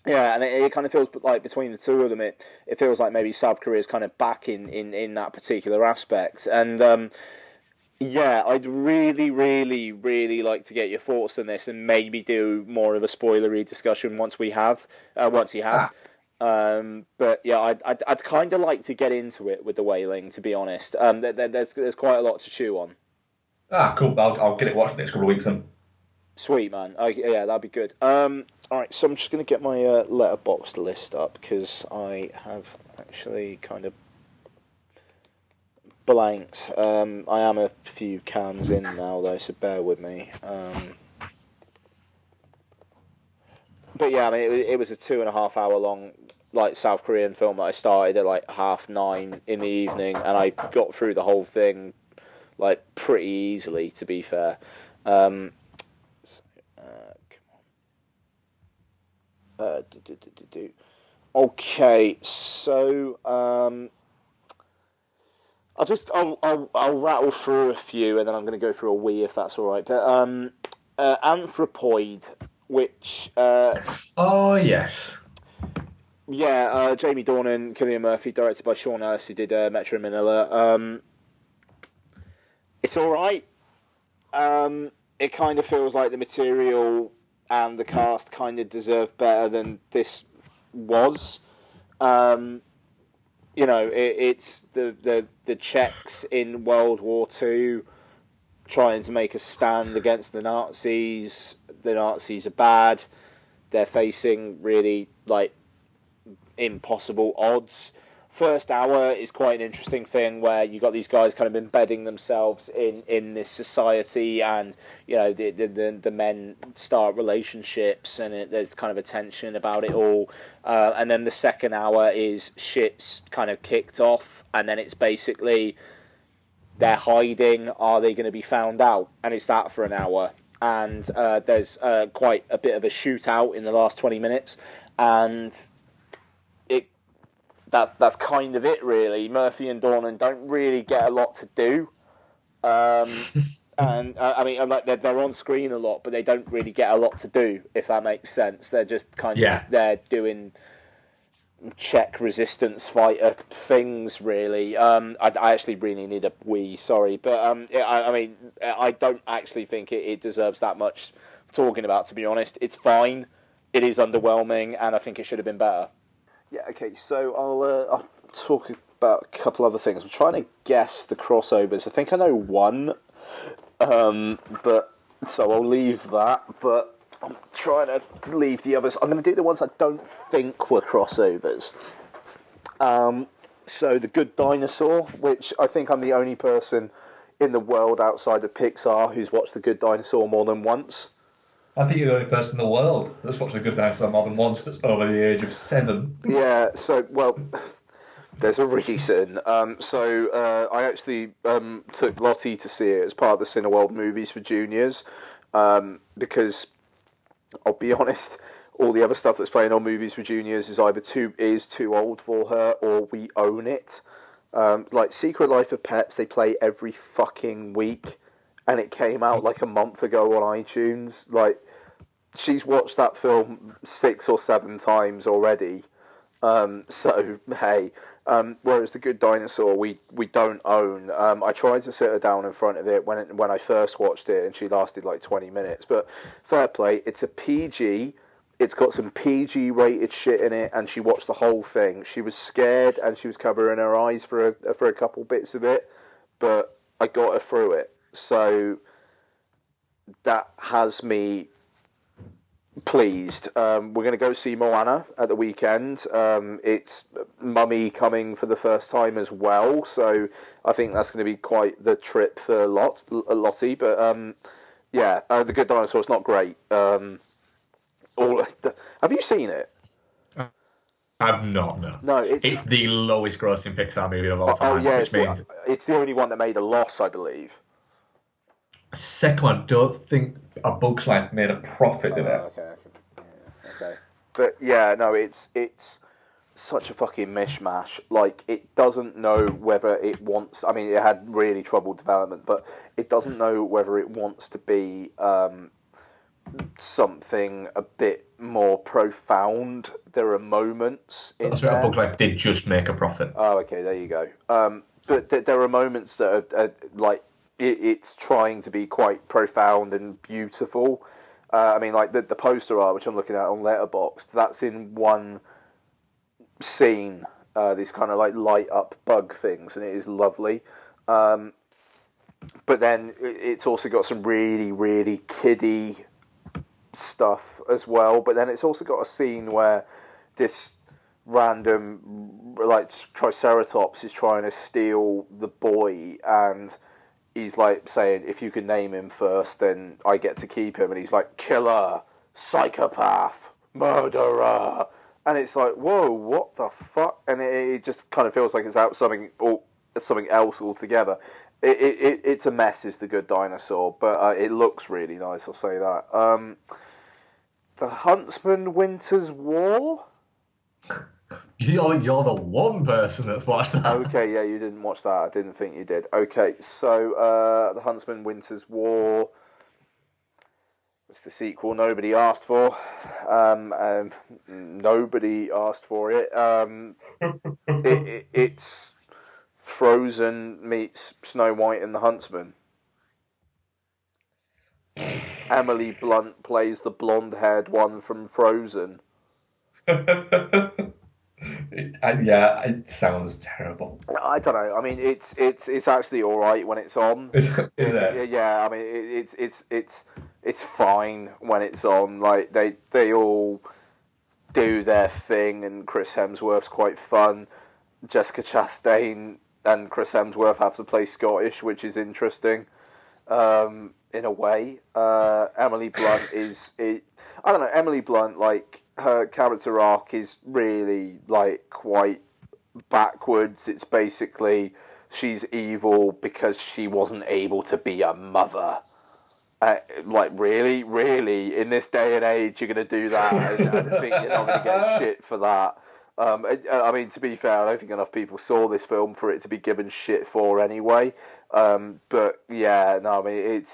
Yeah, and it kind of feels like between the two of them, it feels like maybe South Korea is kind of back in that particular aspect. And yeah, I'd really, really, really like to get your thoughts on this and maybe do more of a spoilery discussion once you have. But yeah, I'd kind of like to get into it with The Wailing, to be honest. There's quite a lot to chew on.
Cool. I'll get it watched next couple of weeks then.
Sweet, man. Yeah, that'd be good. All right, so I'm just going to get my letterboxd list up because I have actually kind of blanked. I am a few cans in now, though, so bear with me. But yeah, I mean, it was a 2.5 hour long like South Korean film that I started at like 9:30 in the evening, and I got through the whole thing like pretty easily, to be fair. Come on. Okay, so I'll rattle through a few, and then I'm going to go through a wee if that's all right. But Anthropoid, which
Oh yes.
yeah, Jamie Dornan, Cillian Murphy, directed by Sean Hurst, who did Metro Manila. It's all right. It kind of feels like the material and the cast kind of deserve better than this was. You know, it's the Czechs in World War II trying to make a stand against the Nazis. The Nazis are bad. They're facing really like impossible odds. First hour is quite an interesting thing where you got these guys kind of embedding themselves in this society, and you know the men start relationships, and there's kind of a tension about it all. And then the second hour is shit's kind of kicked off, and then it's basically they're hiding. Are they going to be found out? And it's that for an hour. And there's quite a bit of a shootout in the last 20 minutes, and that's kind of it, really. Murphy and Dornan don't really get a lot to do, and I mean, like they're on screen a lot, but they don't really get a lot to do, if that makes sense. They're just kind of there doing Czech resistance fighter things, really. I actually really need a wee, sorry, but I mean, I don't actually think it deserves that much talking about, to be honest. It's fine. It is underwhelming, and I think it should have been better. Yeah, okay, so I'll talk about a couple other things. I'm trying to guess the crossovers. I think I know one, but so I'll leave that, but I'm trying to leave the others. I'm going to do the ones I don't think were crossovers. So The Good Dinosaur, which I think I'm the only person in the world outside of Pixar who's watched The Good Dinosaur more than once.
I think you're the only person in the world that's watched A Good Dinosaur more than once that's over the age of 7.
Yeah, so, well, there's a reason. I actually took Lottie to see it as part of the Cineworld Movies for Juniors, because, I'll be honest, all the other stuff that's playing on Movies for Juniors is either too old for her, or we own it. Like Secret Life of Pets, they play every fucking week, and it came out like a month ago on iTunes. Like, she's watched that film 6 or 7 times already. So hey, whereas The Good Dinosaur we don't own. I tried to sit her down in front of it when I first watched it, and she lasted like 20 minutes. But fair play, it's a PG. It's got some PG rated shit in it, and she watched the whole thing. She was scared, and she was covering her eyes for a couple bits of it, but I got her through it. So that has me pleased. We're going to go see Moana at the weekend. It's Mummy coming for the first time as well, so I think that's going to be quite the trip for Lottie. But yeah, The Good Dinosaur is not great. All have you seen it?
I've not, no.
No,
It's the lowest grossing Pixar movie of all
oh
time,
yeah,
which means
it's the only one that made a loss, I believe.
second one, I don't think A Bug's Life made a profit in it.
Okay, okay. But yeah, no, it's such a fucking mishmash. Like, it doesn't know whether it wants. I mean, it had really troubled development, but it doesn't know whether it wants to be something a bit more profound. There are moments in
That's
there.
what A Bug's Life did just make a profit.
Oh, okay, there you go. But there are moments that are like it's trying to be quite profound and beautiful. I mean, like the poster art, which I'm looking at on Letterboxd, that's in one scene. These kind of like light up bug things, and it is lovely. But then it's also got some really, really kiddie stuff as well. But then it's also got a scene where this random like Triceratops is trying to steal the boy, and he's like saying, if you can name him first, then I get to keep him. And he's like, killer, psychopath, murderer. And it's like, whoa, what the fuck? And it just kind of feels like it's out something else altogether. It's a mess, is The Good Dinosaur, but it looks really nice, I'll say that. The Huntsman Winter's War?
You're the one person that's watched that.
Okay, yeah, you didn't watch that. I didn't think you did. Okay, so The Huntsman Winter's War. It's the sequel nobody asked for. Nobody asked for it. It's Frozen meets Snow White and the Huntsman. Emily Blunt plays the blonde-haired one from Frozen.
Yeah, it sounds terrible.
I don't know. I mean, it's actually all right when it's on.
Is it?
Yeah, I mean, it's fine when it's on. Like they all do their thing, and Chris Hemsworth's quite fun. Jessica Chastain and Chris Hemsworth have to play Scottish, which is interesting. In a way, Emily Blunt I don't know. Emily Blunt, like, her character arc is really like quite backwards. It's basically she's evil because she wasn't able to be a mother. Like, really, in this day and age, you're gonna do that, and think you're not gonna get shit for that. I mean, to be fair, I don't think enough people saw this film for it to be given shit for anyway. But yeah, no, I mean,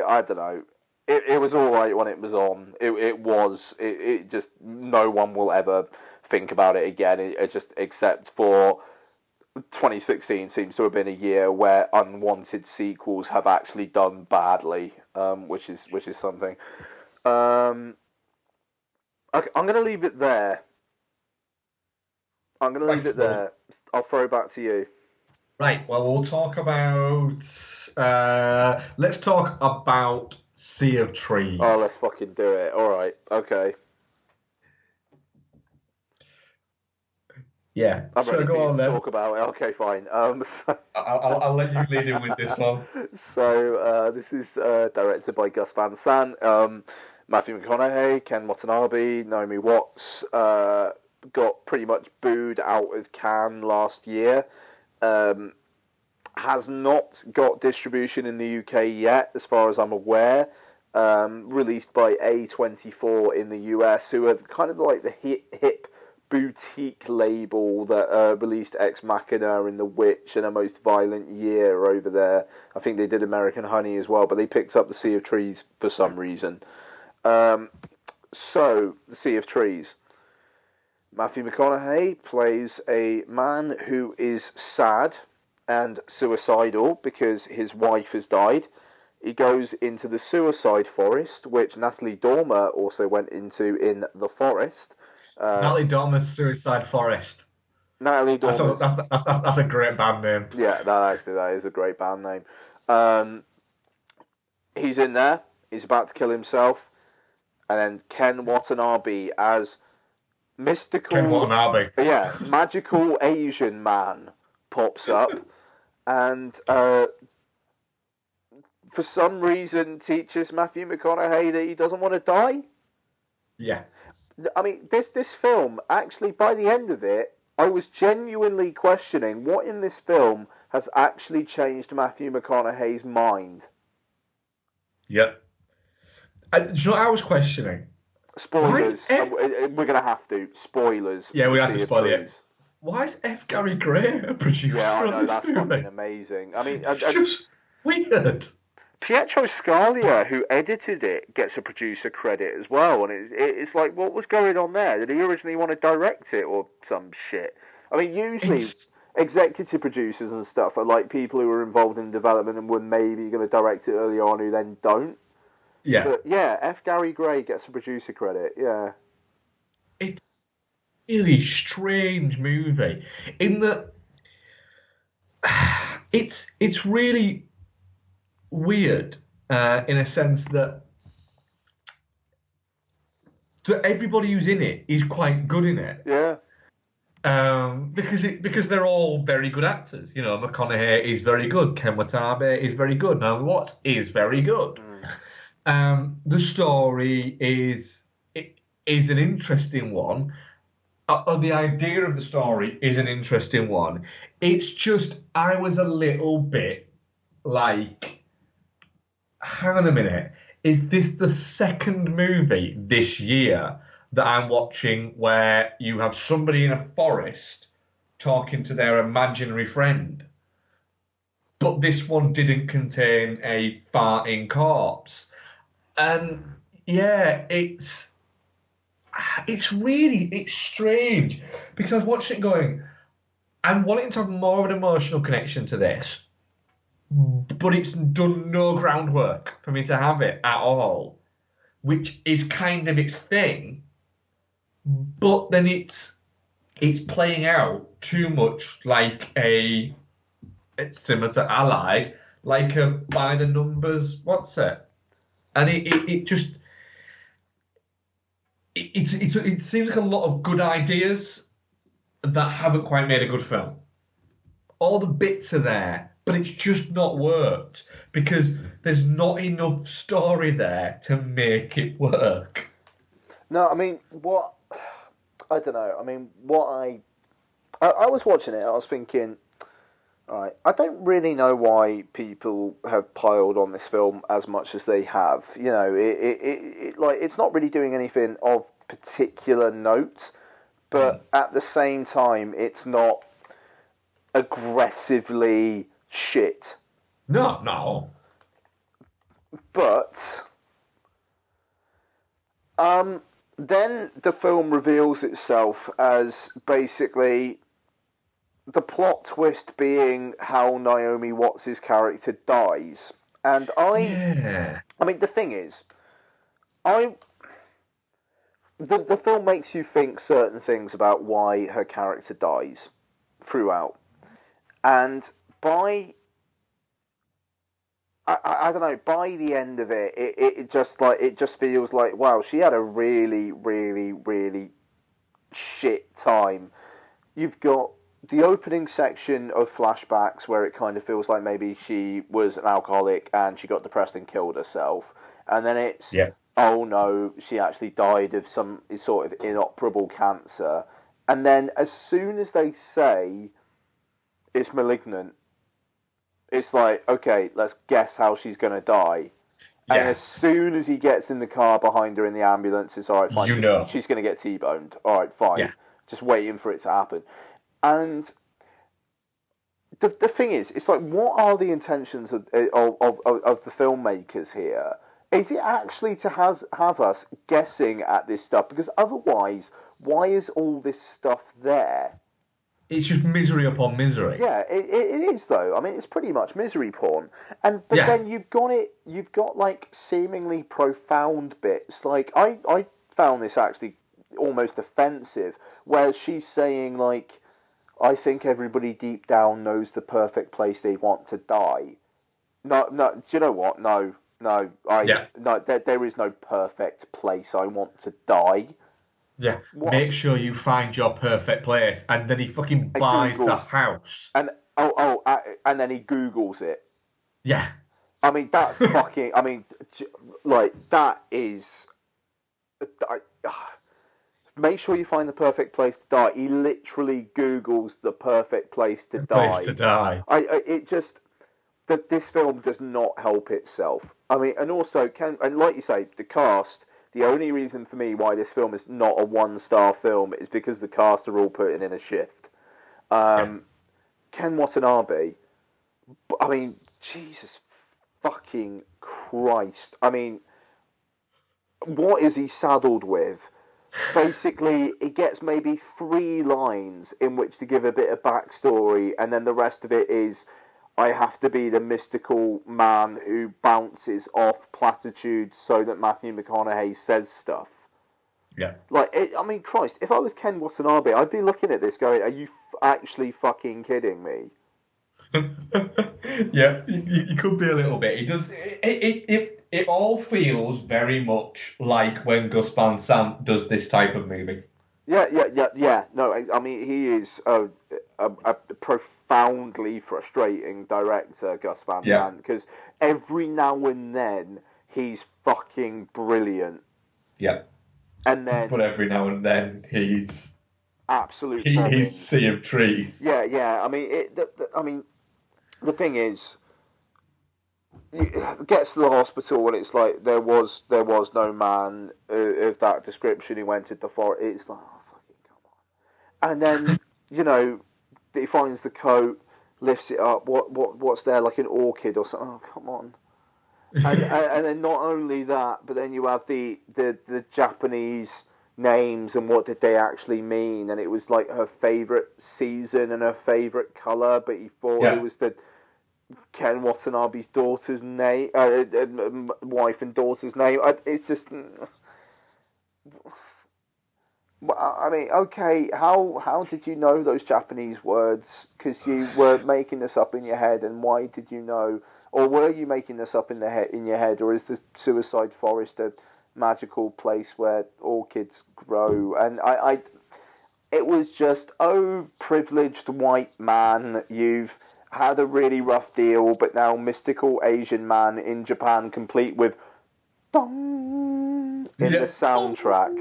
I don't know. It was all right when it was on. It just, no one will ever think about it again. It just, except for 2016 seems to have been a year where unwanted sequels have actually done badly, which is something. Okay, I'm gonna leave it there. I'm gonna leave it there. I'll throw it back to you.
Right. Well, we'll talk about. Let's talk about Sea of Trees.
Oh, let's fucking do it. All right. Okay.
Yeah.
I'm
so
ready
go
for you
on
to
then.
talk about it. Okay, fine.
I'll let you lead in with this one.
So this is directed by Gus Van Sant, Matthew McConaughey, Ken Watanabe, Naomi Watts. Got pretty much booed out of Cannes last year. Has not got distribution in the UK yet, as far as I'm aware. Released by A24 in the US, who are kind of like the hip boutique label that released Ex Machina and The Witch and A Most Violent Year over there. I think they did American Honey as well, but they picked up The Sea of Trees for some reason. So, The Sea of Trees. Matthew McConaughey plays a man who is sad and suicidal because his wife has died. He goes into the suicide forest, which Natalie Dormer also went into in The Forest.
Natalie Dormer's Suicide Forest.
Natalie Dormer.
That's a great band name.
Yeah, that is a great band name. He's in there. He's about to kill himself, and then Ken Watanabe as mystical,
Ken Watanabe.
magical Asian man pops up, and for some reason teaches Matthew McConaughey that he doesn't want to die.
Yeah.
I mean, this film, actually, by the end of it, I was genuinely questioning what in this film has actually changed Matthew McConaughey's mind.
Yep. Do you know what I was questioning?
Spoilers. We're going to have to. Spoilers.
Yeah, we have to spoil it. Why is F. Gary Gray a producer?
Yeah, I know,
on
that's
this movie?
fucking amazing. I mean,
it's just weird.
Pietro Scalia, who edited it, gets a producer credit as well, and it's like, what was going on there? Did he originally want to direct it or some shit? I mean, usually executive producers and stuff are like people who are involved in development and were maybe going to direct it early on who then don't.
Yeah.
But yeah, F. Gary Gray gets a producer credit, yeah.
It's a really strange movie in that it's really weird in a sense that everybody who's in it is quite good in it.
Yeah.
Because they're all very good actors. You know, McConaughey is very good. Ken Watanabe is very good. Naomi Watts is very good. The story is an interesting one. The idea of the story is an interesting one. It's just, I was a little bit like, hang on a minute, is this the second movie this year that I'm watching where you have somebody in a forest talking to their imaginary friend? But this one didn't contain a farting corpse. And yeah, it's strange, because I was watching it going, I'm wanting to have more of an emotional connection to this, but it's done no groundwork for me to have it at all, which is kind of its thing, but then it's playing out too much like it's similar to Allied, like a by the numbers, what's it? And it just it seems like a lot of good ideas that haven't quite made a good film. All the bits are there, but it's just not worked because there's not enough story there to make it work.
No, I mean, I don't know. I mean, I was watching it, I was thinking, alright, I don't really know why people have piled on this film as much as they have. You know, it's not really doing anything of particular note, but at the same time, it's not aggressively shit.
No.
But then the film reveals itself as basically the plot twist being how Naomi Watts' character dies. And I mean, the thing is, the film makes you think certain things about why her character dies throughout. And I don't know, by the end of it, it just feels like, wow, she had a really, really, really shit time. You've got the opening section of flashbacks where it kind of feels like maybe she was an alcoholic and she got depressed and killed herself. And then it's, oh no, she actually died of some sort of inoperable cancer. And then as soon as they say it's malignant, it's like, okay, let's guess how she's going to die. Yeah. And as soon as he gets in the car behind her in the ambulance, it's all right, fine. She's going to get T-boned. All right, fine. Yeah. Just waiting for it to happen. And the thing is, it's like, what are the intentions of the filmmakers here? Is it actually to have us guessing at this stuff? Because otherwise, why is all this stuff there?
It's just misery upon misery.
Yeah, it is though. I mean, it's pretty much misery porn. But then you've got like seemingly profound bits. Like I found this actually almost offensive, where she's saying like, I think everybody deep down knows the perfect place they want to die. No, do you know what? No, no, there is no perfect place I want to die.
Yeah.
What?
Make sure you find your perfect place, and then he fucking buys the house.
And and then he Googles it.
Yeah.
I mean, that's fucking. I mean, like that is. Make sure you find the perfect place to die. He literally Googles the perfect place to die.
Place to die.
It just that this film does not help itself. I mean, and also and like you say, the cast. The only reason for me why this film is not a 1-star film is because the cast are all putting in a shift. Ken Watanabe. I mean, Jesus fucking Christ. I mean, what is he saddled with? Basically, he gets maybe 3 lines in which to give a bit of backstory, and then the rest of it is, I have to be the mystical man who bounces off platitudes so that Matthew McConaughey says stuff.
Yeah.
Like, I mean, Christ, if I was Ken Watanabe, I'd be looking at this going, are you actually fucking kidding me?
Yeah, you could be a little bit. It does. It all feels very much like when Gus Van Sant does this type of movie.
Yeah. No, I mean, he is a profoundly frustrating director, Gus Van Sant, because every now and then he's fucking brilliant.
Yeah.
And then,
but every now and then he's
absolute.
He's sea of trees.
Yeah. I mean, the thing is, it gets to the hospital and it's like there was no man of that description who entered the forest. It's like, oh fucking come on. And then he finds the coat, lifts it up. What's there, like an orchid or something? Oh come on. And then not only that, but then you have the Japanese names and what did they actually mean, and it was like her favourite season and her favourite colour, but he thought it was the Ken Watanabe's daughter's name, wife and daughter's name. It's just, I mean, okay, how did you know those Japanese words? Because you were making this up in your head, and why did you know? Or were you making this up in your head, or is the Suicide Forest a magical place where orchids grow? And it was just, oh, privileged white man, you've had a really rough deal, but now mystical Asian man in Japan, complete with dong in the soundtrack,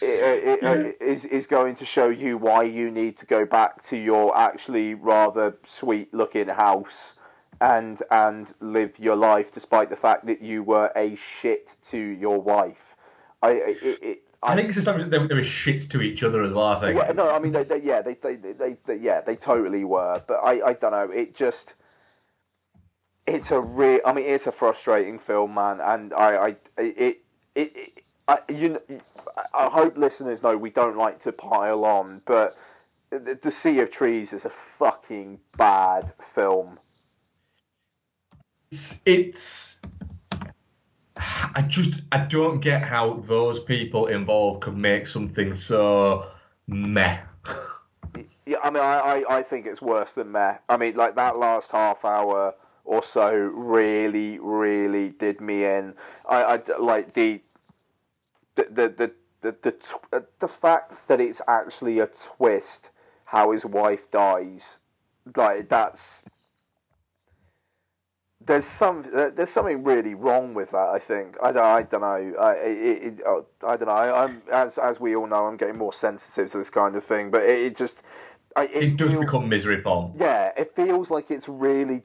is going to show you why you need to go back to your actually rather sweet-looking house and live your life, despite the fact that you were a shit to your wife. I
think sometimes they were shit to each other as well. I think.
Yeah, no, I mean they totally were, but I don't know. It's a frustrating film, man, and I hope listeners know we don't like to pile on, but The Sea of Trees is a fucking bad film.
I don't get how those people involved could make something so meh.
Yeah, I mean, I think it's worse than meh. I mean, like that last half hour or so really, really did me in. I like the fact that it's actually a twist how his wife dies. Like that's. There's something really wrong with that. I think I don't know. I don't know. I'm as we all know, I'm getting more sensitive to this kind of thing. But it does
become misery porn.
Yeah, it feels like it's really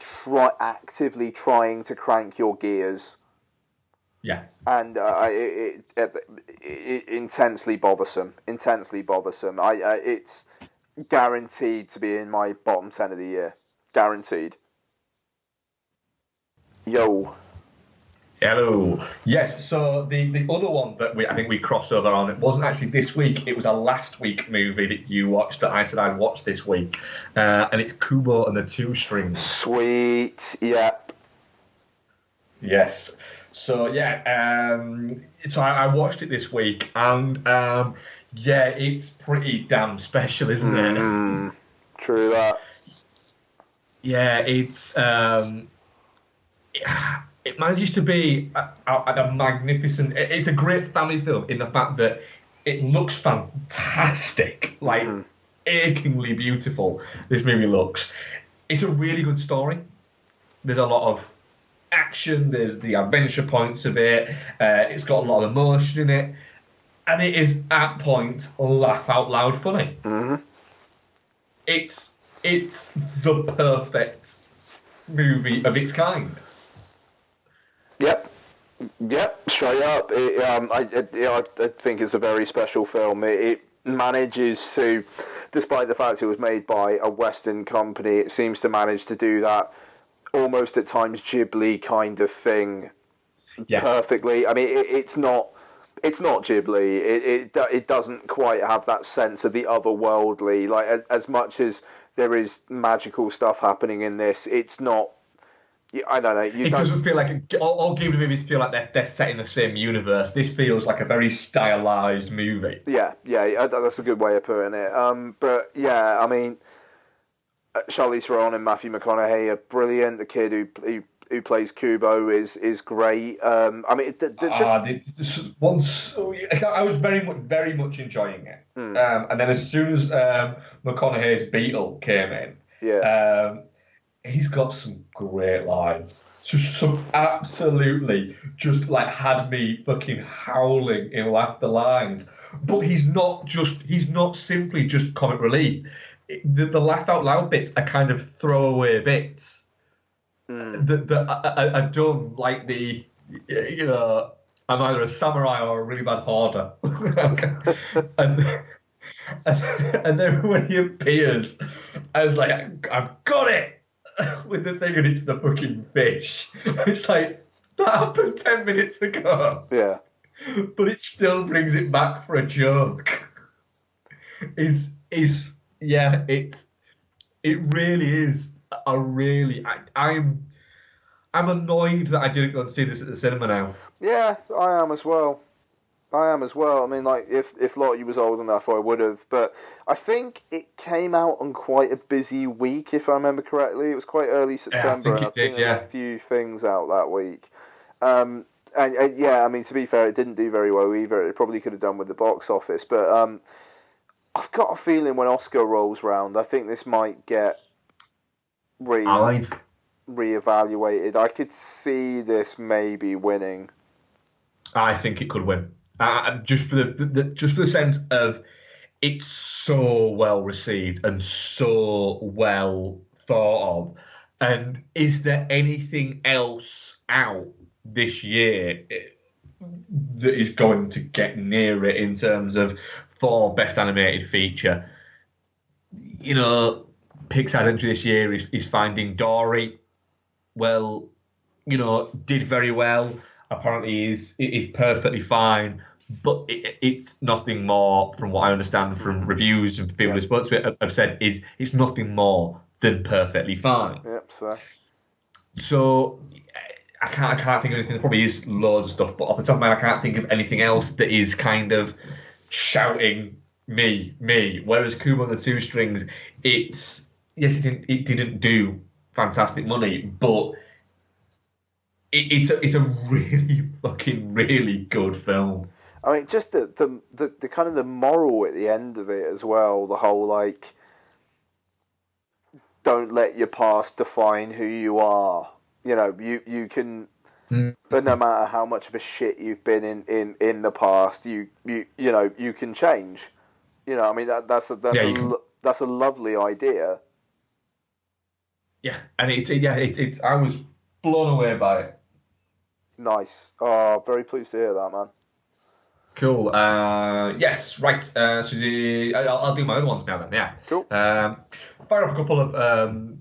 actively trying to crank your gears.
Yeah.
And it intensely bothersome. It's guaranteed to be in my bottom 10 of the year. Guaranteed. Yo.
Hello. Yes, so the other one that I think we crossed over on, it wasn't actually this week, it was a last week movie that you watched that I said I'd watch this week. And it's Kubo and the Two Strings.
Sweet. Yep.
Yes. So, yeah, so I watched it this week, and, yeah, it's pretty damn special, isn't it?
True that.
Yeah, it's, it manages to be a magnificent. It's a great family film in the fact that it looks fantastic, like achingly beautiful. This movie looks. It's a really good story. There's a lot of action. There's the adventure points of it. It's got a lot of emotion in it, and it is at points laugh out loud funny. It's the perfect movie of its kind.
Yep. Yep, straight up. I think it's a very special film. It manages to, despite the fact it was made by a Western company, it seems to manage to do that almost at times Ghibli kind of thing perfectly. I mean, it's not Ghibli. It doesn't quite have that sense of the otherworldly. Like as much as there is magical stuff happening in this, it's not. I don't know.
It doesn't feel like all Ghibli movies feel like they're set in the same universe. This feels like a very stylized movie.
Yeah, that's a good way of putting it. But yeah, I mean, Charlize Theron and Matthew McConaughey are brilliant. The kid who plays Kubo is great. I mean,
I was very much enjoying it, and then as soon as McConaughey's Beetle came in, he's got some great lines. Just some absolutely just like had me fucking howling in laughter lines. But he's not simply just comic relief. The laugh out loud bits are kind of throwaway bits that are done like the, you know, I'm either a samurai or a really bad hoarder. and then when he appears, I was like, I've got it! With the thing and it's the fucking fish. It's like, that happened 10 minutes ago.
Yeah.
But it still brings it back for a joke. It really is a really. I'm annoyed that I didn't go and see this at the cinema now.
Yeah, I am as well. I mean, like, if Lottie was old enough, I would have. But I think it came out on quite a busy week, if I remember correctly. It was quite early September,
I think there
were a few things out that week. And yeah, I mean, to be fair, it didn't do very well either. It probably could have done with the box office. But I've got a feeling when Oscar rolls round, I think this might get reevaluated. I could see this maybe winning.
I think it could win. Just for the sense of it's so well received and so well thought of. And is there anything else out this year that is going to get near it in terms of for best animated feature? You know, Pixar's entry this year is Finding Dory. Well, you know, did very well. Apparently is perfectly fine, but it's nothing more, from what I understand from reviews and people who spoke to it have said, it's nothing more than perfectly fine.
Yep, so.
So I can't think of anything. There probably is loads of stuff, but off the top of my head, I can't think of anything else that is kind of shouting me. Whereas Kubo and the Two Strings, it didn't do fantastic money, but it's a really fucking really good film.
I mean, just the kind of the moral at the end of it as well. The whole like, don't let your past define who you are. You know, you can, but no matter how much of a shit you've been in the past, you know you can change. You know, I mean that's a lovely idea.
Yeah, and it's I was blown away by it.
Nice. Oh, very pleased to hear that, man.
Cool. Yes, right. Susie, I'll do my other ones now then. Yeah.
Cool.
Fire off a couple, and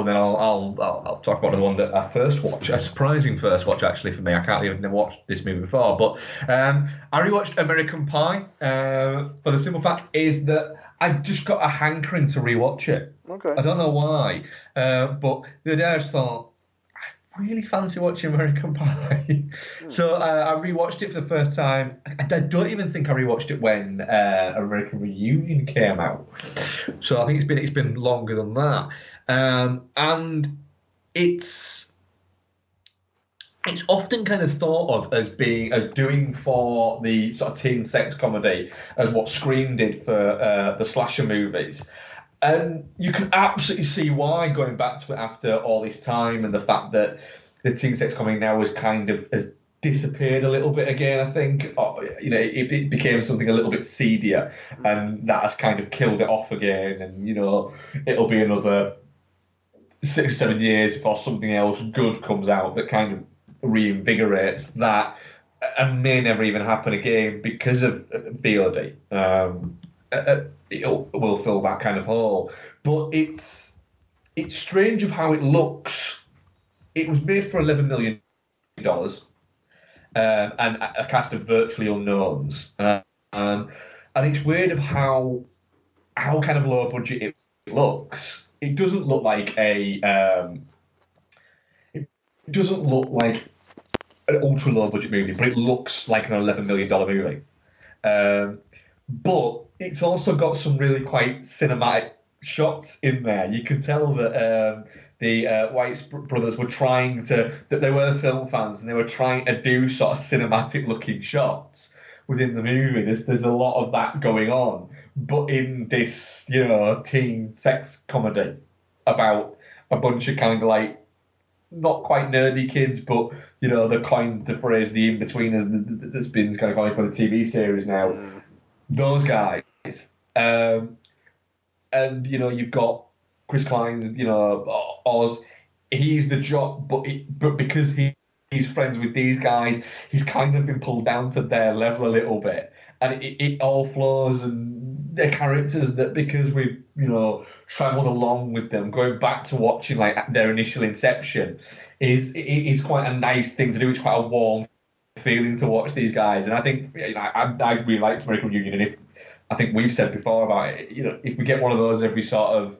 then I'll talk about the one that I first watched. A surprising first watch actually for me. I can't even never watched this movie before, but I rewatched American Pie. For the simple fact is that I just got a hankering to rewatch it.
Okay.
I don't know why, but the other day I just thought, really fancy watching American Pie. So I rewatched it for the first time. I don't even think I rewatched it when American Reunion came out. So I think it's been longer than that. And it's it's often kind of thought of as doing for the sort of teen sex comedy as what Scream did for the slasher movies. And you can absolutely see why, going back to it after all this time, and the fact that the teen sex comedy now has disappeared a little bit again. I think it became something a little bit seedier, and that has kind of killed it off again. And it'll be another 6 or 7 years before something else good comes out that kind of reinvigorates that, and may never even happen again because of VOD. It will fill that kind of hole, but it's strange of how it looks. It was made for $11 million, and a cast of virtually unknowns, and it's weird of how kind of low budget it looks. It doesn't look like it doesn't look like an ultra low budget movie, but it looks like an $11 million movie. But it's also got some really quite cinematic shots in there. You can tell that the White brothers were that they were film fans, and they were trying to do sort of cinematic looking shots within the movie. There's a lot of that going on, but in this teen sex comedy about a bunch of kind of like not quite nerdy kids, but they coined the phrase the in-betweeners that's been kind of coined by the TV series now. Those guys, and you've got Chris Klein's, Oz. He's the jock, but because he's friends with these guys, he's kind of been pulled down to their level a little bit, and it all flows, and they're characters that, because we've travelled along with them, going back to watching like their initial inception, is quite a nice thing to do. It's quite a warm feeling to watch these guys, and I think I really liked American Reunion, and I think we've said before about it, if we get one of those every sort of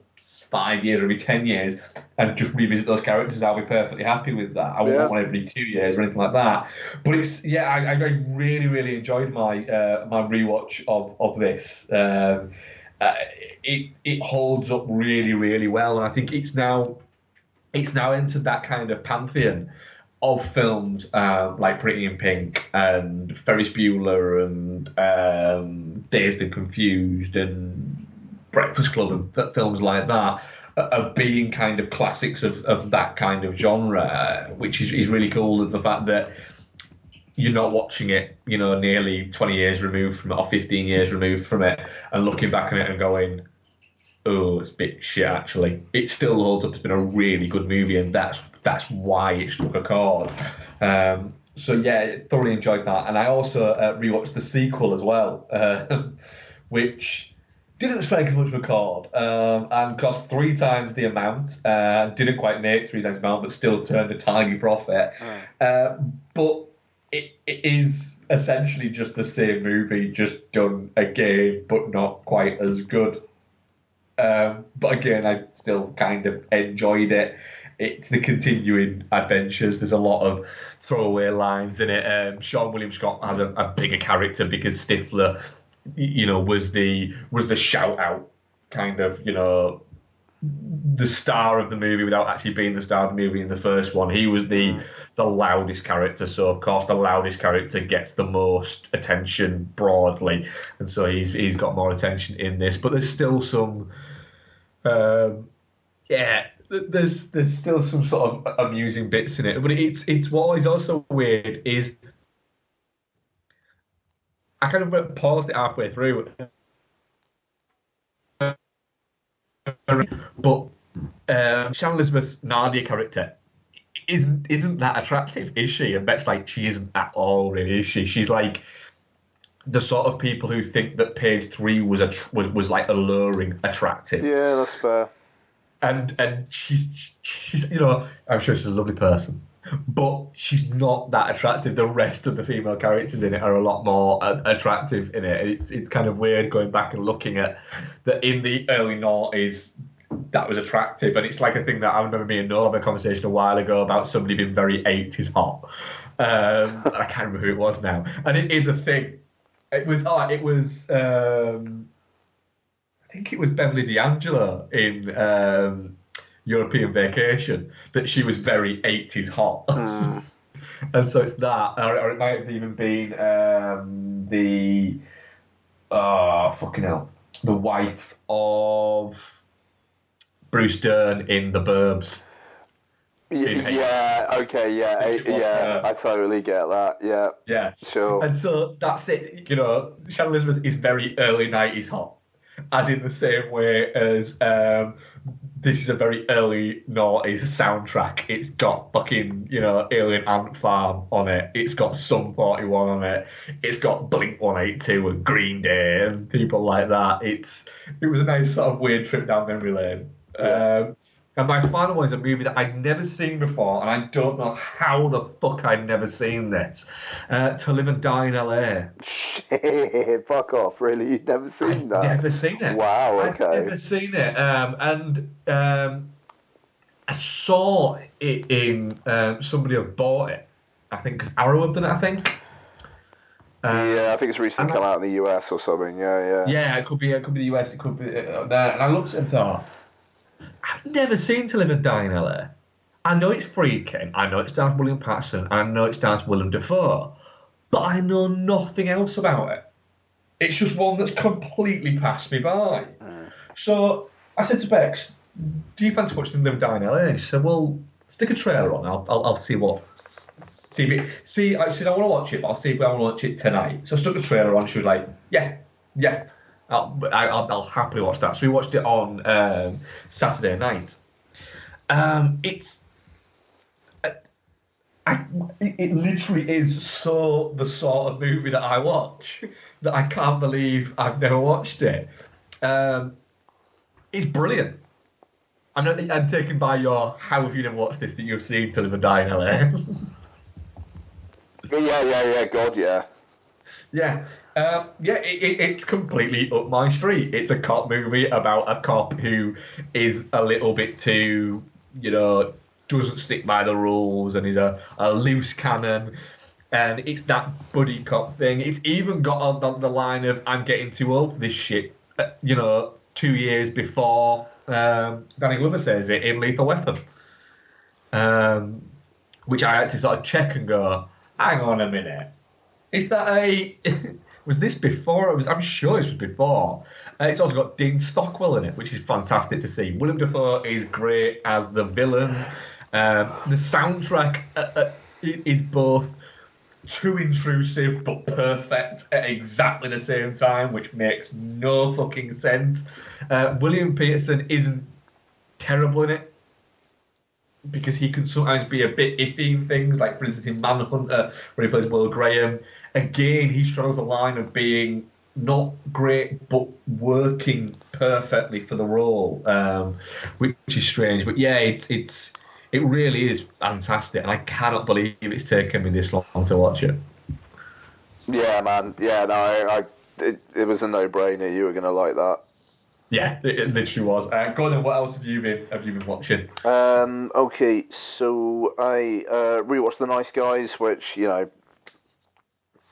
5 years, every 10 years, and just revisit those characters, I'll be perfectly happy with that. I won't want one every 2 years or anything like that. But I really, really enjoyed my my rewatch of this. It holds up really, really well, and I think it's now entered that kind of pantheon of films like Pretty in Pink and Ferris Bueller and Dazed and Confused and Breakfast Club and films like that, of being kind of classics of that kind of genre, which is really cool. The fact that you're not watching it, nearly 20 years removed from it or 15 years removed from it, and looking back on it and going, oh, it's a bit shit actually. It still holds up. It's been a really good movie, and that's why it struck a chord. So yeah, thoroughly enjoyed that. And I also rewatched the sequel as well, which didn't strike as much of a chord, and cost 3 times the amount. Didn't quite make 3 times the amount, but still turned a tiny profit. But it is essentially just the same movie, just done again, but not quite as good. But again, I still kind of enjoyed it. It's the continuing adventures. There's a lot of throwaway lines in it. Sean William Scott has a bigger character because Stifler, was the shout out kind of, the star of the movie without actually being the star of the movie in the first one. He was the loudest character, so of course the loudest character gets the most attention broadly, and so he's got more attention in this. But there's still some, there's still some sort of amusing bits in it. But it's what is also weird is I kind of paused it halfway through. But Shannon Elizabeth's Nadia character isn't that attractive, is she? And Bet's like, she isn't at all, really, is she? She's like the sort of people who think that Page 3 was like alluring, attractive.
Yeah, that's fair.
And she's I'm sure she's a lovely person, but she's not that attractive. The rest of the female characters in it are a lot more attractive in it. It's kind of weird going back and looking at that in the early noughties that was attractive, and it's like a thing that I remember me and Noel having a conversation a while ago about somebody being very 80s hot. I can't remember who it was now, and it is a thing. It was I think it was Beverly D'Angelo in European Vacation, that she was very 80s hot. And so it's that, or it might have even been the fucking hell, the wife of Bruce Dern in The Burbs.
Yeah, okay, yeah, I totally get that. Yeah,
Yeah.
sure.
And so that's it. Shannon Elizabeth is very early 90s hot, as in the same way as this is a very early noughties soundtrack. It's got fucking, Alien Ant Farm on it. It's got Sum 41 on it. It's got Blink 182 and Green Day and people like that. It was a nice sort of weird trip down memory lane.
Yeah.
And my final one is a movie that I'd never seen before, and I don't know how the fuck I'd never seen this. To Live and Die in LA.
Shit, fuck off, really? You've never seen that?
I've never seen it.
Wow, okay.
I've never seen it. I saw it in, somebody had bought it. I think, because Arrow have done it, I think.
Yeah, I think it's recently come out in the US or something, yeah.
Yeah, it could be the US, it could be there. And I looked at it and thought, I've never seen To Live and Die in LA. I know it's freaking, I know it stars William Patterson, I know it stars Willem Dafoe, but I know nothing else about it. It's just one that's completely passed me by. So I said to Bex, do you fancy watching Live and Die in LA? And she said, well, stick a trailer on, I'll see what... I said, I want to watch it, but I'll see if I want to watch it tonight. So I stuck the trailer on, she was like, yeah, I'll happily watch that. So we watched it on Saturday night. It literally is so the sort of movie that I watch that I can't believe I've never watched it. It's brilliant. I'm taken by your how have you never watched this that you've seen To Live and Die in LA.
Yeah, God, yeah.
Yeah. It's completely up my street. It's a cop movie about a cop who is a little bit too, doesn't stick by the rules and is a loose cannon. And it's that buddy cop thing. It's even got on the line of, I'm getting too old for this shit, 2 years before Danny Glover says it in Lethal Weapon. Which I had to sort of check and go, hang on a minute. Is that was this before? I'm sure this was before. It's also got Dean Stockwell in it, which is fantastic to see. Willem Dafoe is great as the villain. The soundtrack is both too intrusive but perfect at exactly the same time, which makes no fucking sense. William Peterson isn't terrible in it, because he can sometimes be a bit iffy in things, like for instance in Manhunter, where he plays Will Graham. Again, he straddles the line of being not great, but working perfectly for the role, which is strange. But yeah, it really is fantastic, and I cannot believe it's taken me this long to watch it.
Yeah, man. Yeah, no, it was a no-brainer. You were gonna like that.
Yeah, it literally was. Gordon, what else have you been watching?
Okay, so I rewatched The Nice Guys, which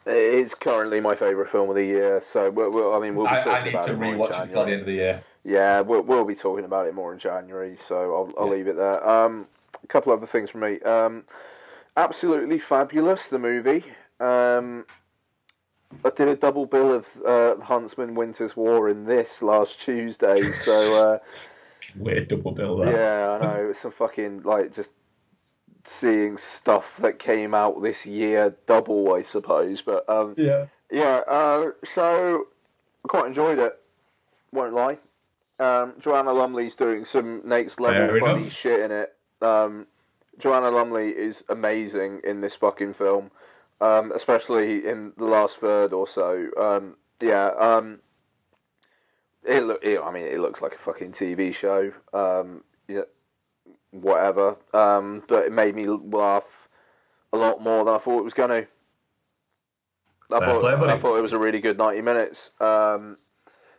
is currently my favourite film of the year. So we'll be talking about it.
I need to rewatch it before the end of the year.
Yeah, we'll be talking about it more in January. So I'll leave it there. A couple other things from me. Absolutely Fabulous, the movie. I did a double bill of Huntsman Winter's War in this last Tuesday, so...
Weird double bill, that.
Yeah, I know, it's some fucking, just seeing stuff that came out this year double, I suppose, but, so, I quite enjoyed it, won't lie. Joanna Lumley's doing some next level funny shit in it. Joanna Lumley is amazing in this fucking film. Especially in the last third or so. It looks like a fucking TV show. Whatever. But it made me laugh a lot more than I thought it was going to. I thought it was a really good 90 minutes. So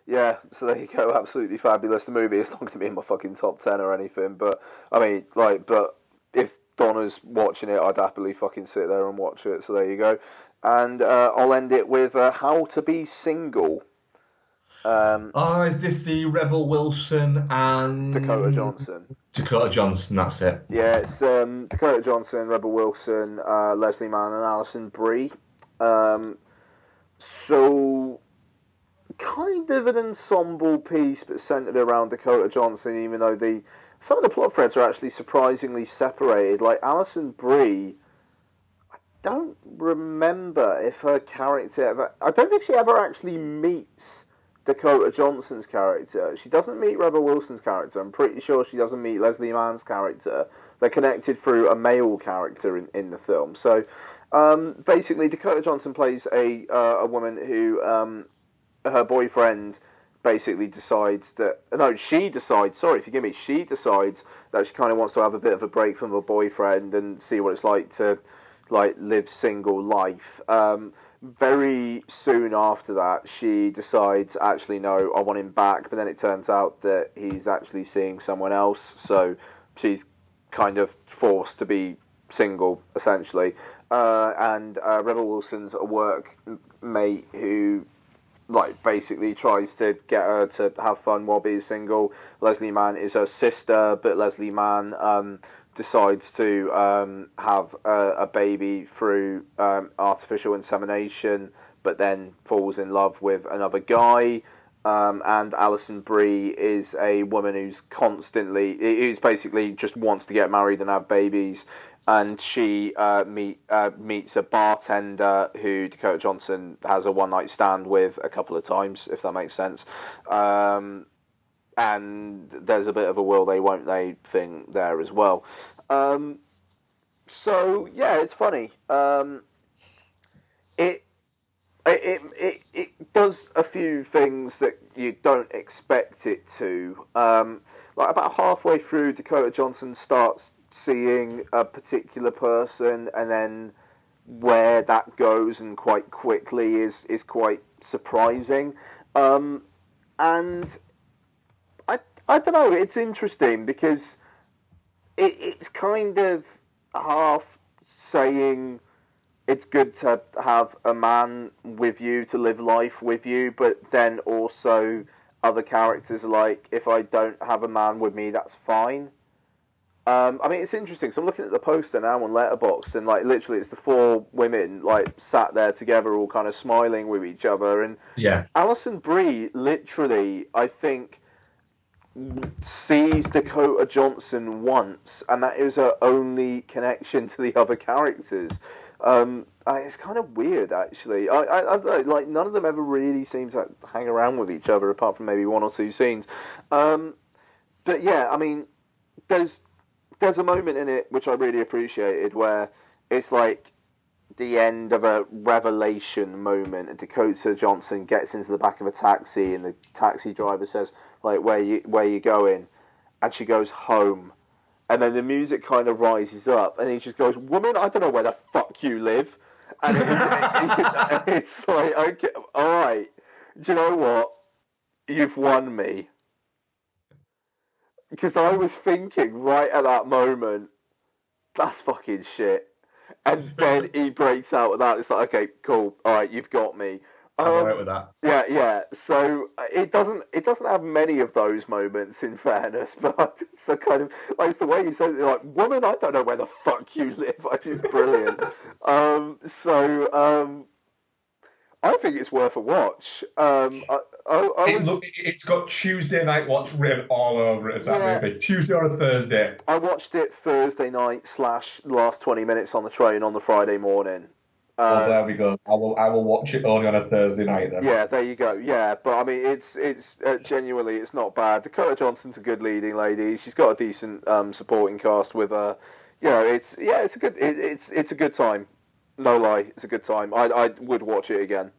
there you go. Absolutely fabulous. The movie is not going to be in my fucking top 10 or anything, but if Donna's watching it, I'd happily fucking sit there and watch it. So there you go. And I'll end it with How to Be Single.
Is this the Rebel Wilson and
Dakota Johnson.
Dakota Johnson? That's it.
Yeah, it's Dakota Johnson, Rebel Wilson, Leslie Mann, and Alison Brie. Um, so kind of an ensemble piece, but centered around Dakota Johnson. Even though some of the plot threads are actually surprisingly separated. Like Alison Brie, don't remember if her character ever. I don't think she ever actually meets Dakota Johnson's character. She doesn't meet Rebel Wilson's character. I'm pretty sure she doesn't meet Leslie Mann's character. They're connected through a male character in the film. So basically, Dakota Johnson plays a woman who her boyfriend basically decides that she decides. Sorry, forgive me. She decides that she kind of wants to have a bit of a break from her boyfriend and see what it's like to live single life. Very soon after that, she decides, actually, no, I want him back. But then it turns out that he's actually seeing someone else. So she's kind of forced to be single, essentially. And Rebel Wilson's a work mate who, basically tries to get her to have fun while being single. Leslie Mann is her sister, but Leslie Mann decides to have a baby through artificial insemination, but then falls in love with another guy. And Alison Brie is a woman who's basically just wants to get married and have babies. And she meets a bartender who Dakota Johnson has a one-night stand with a couple of times, if that makes sense. And there's a bit of a will they won't they thing there as well. So yeah, it's funny. It does a few things that you don't expect it to. About halfway through, Dakota Johnson starts seeing a particular person, and then where that goes and quite quickly is quite surprising. And I don't know, it's interesting because it's kind of half saying it's good to have a man with you, to live life with you, but then also other characters are like, if I don't have a man with me, that's fine. I mean, it's interesting. So I'm looking at the poster now on Letterboxd, and literally, it's the four women sat there together, all kind of smiling with each other. And
yeah,
Alison Brie, literally, I think, sees Dakota Johnson once, and that is her only connection to the other characters. It's kind of weird, actually. I none of them ever really seem to hang around with each other, apart from maybe one or two scenes. But yeah, I mean, there's a moment in it which I really appreciated where it's the end of a revelation moment, and Dakota Johnson gets into the back of a taxi, and the taxi driver says, where you going? And she goes, home. And then the music kind of rises up, and he just goes, woman, I don't know where the fuck you live. And it's okay, alright, do you know what? You've won me. Because I was thinking right at that moment, that's fucking shit. And then he breaks out with that. It's okay, cool. All right, you've got me.
I'm alright with that.
Yeah. So it doesn't have many of those moments, in fairness. But so kind of it's the way he says it, woman, I don't know where the fuck you live. It's brilliant. I think it's worth a watch.
It's got Tuesday night watch written all over it. Is that maybe Tuesday or a Thursday?
I watched it Thursday night / last 20 minutes on the train on the Friday morning.
Well, there we go. I will watch it only on a Thursday night then.
Yeah, there you go. Yeah, but I mean, it's genuinely, it's not bad. Dakota Johnson's a good leading lady. She's got a decent supporting cast with her. It's a good time. No lie, it's a good time. I would watch it again.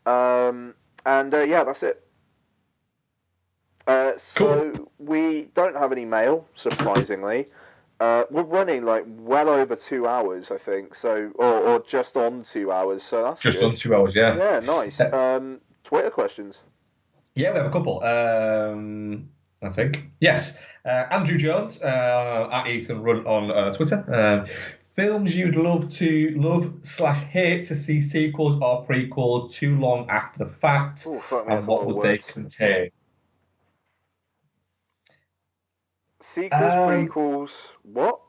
That's it.
Cool.
So we don't have any mail, surprisingly. We're running well over 2 hours, I think. So or just on 2 hours. So that's
just
good.
On 2 hours, yeah.
Yeah, nice. Twitter questions.
Yeah, we have a couple. I think yes. Andrew Jones at Ethan Run on Twitter. Films you'd love/hate to see sequels or prequels too long after the fact,
Oh, fuck me,
and
that's a lot
what
of
would they
words.
contain?
Sequels,
Um,
prequels, what?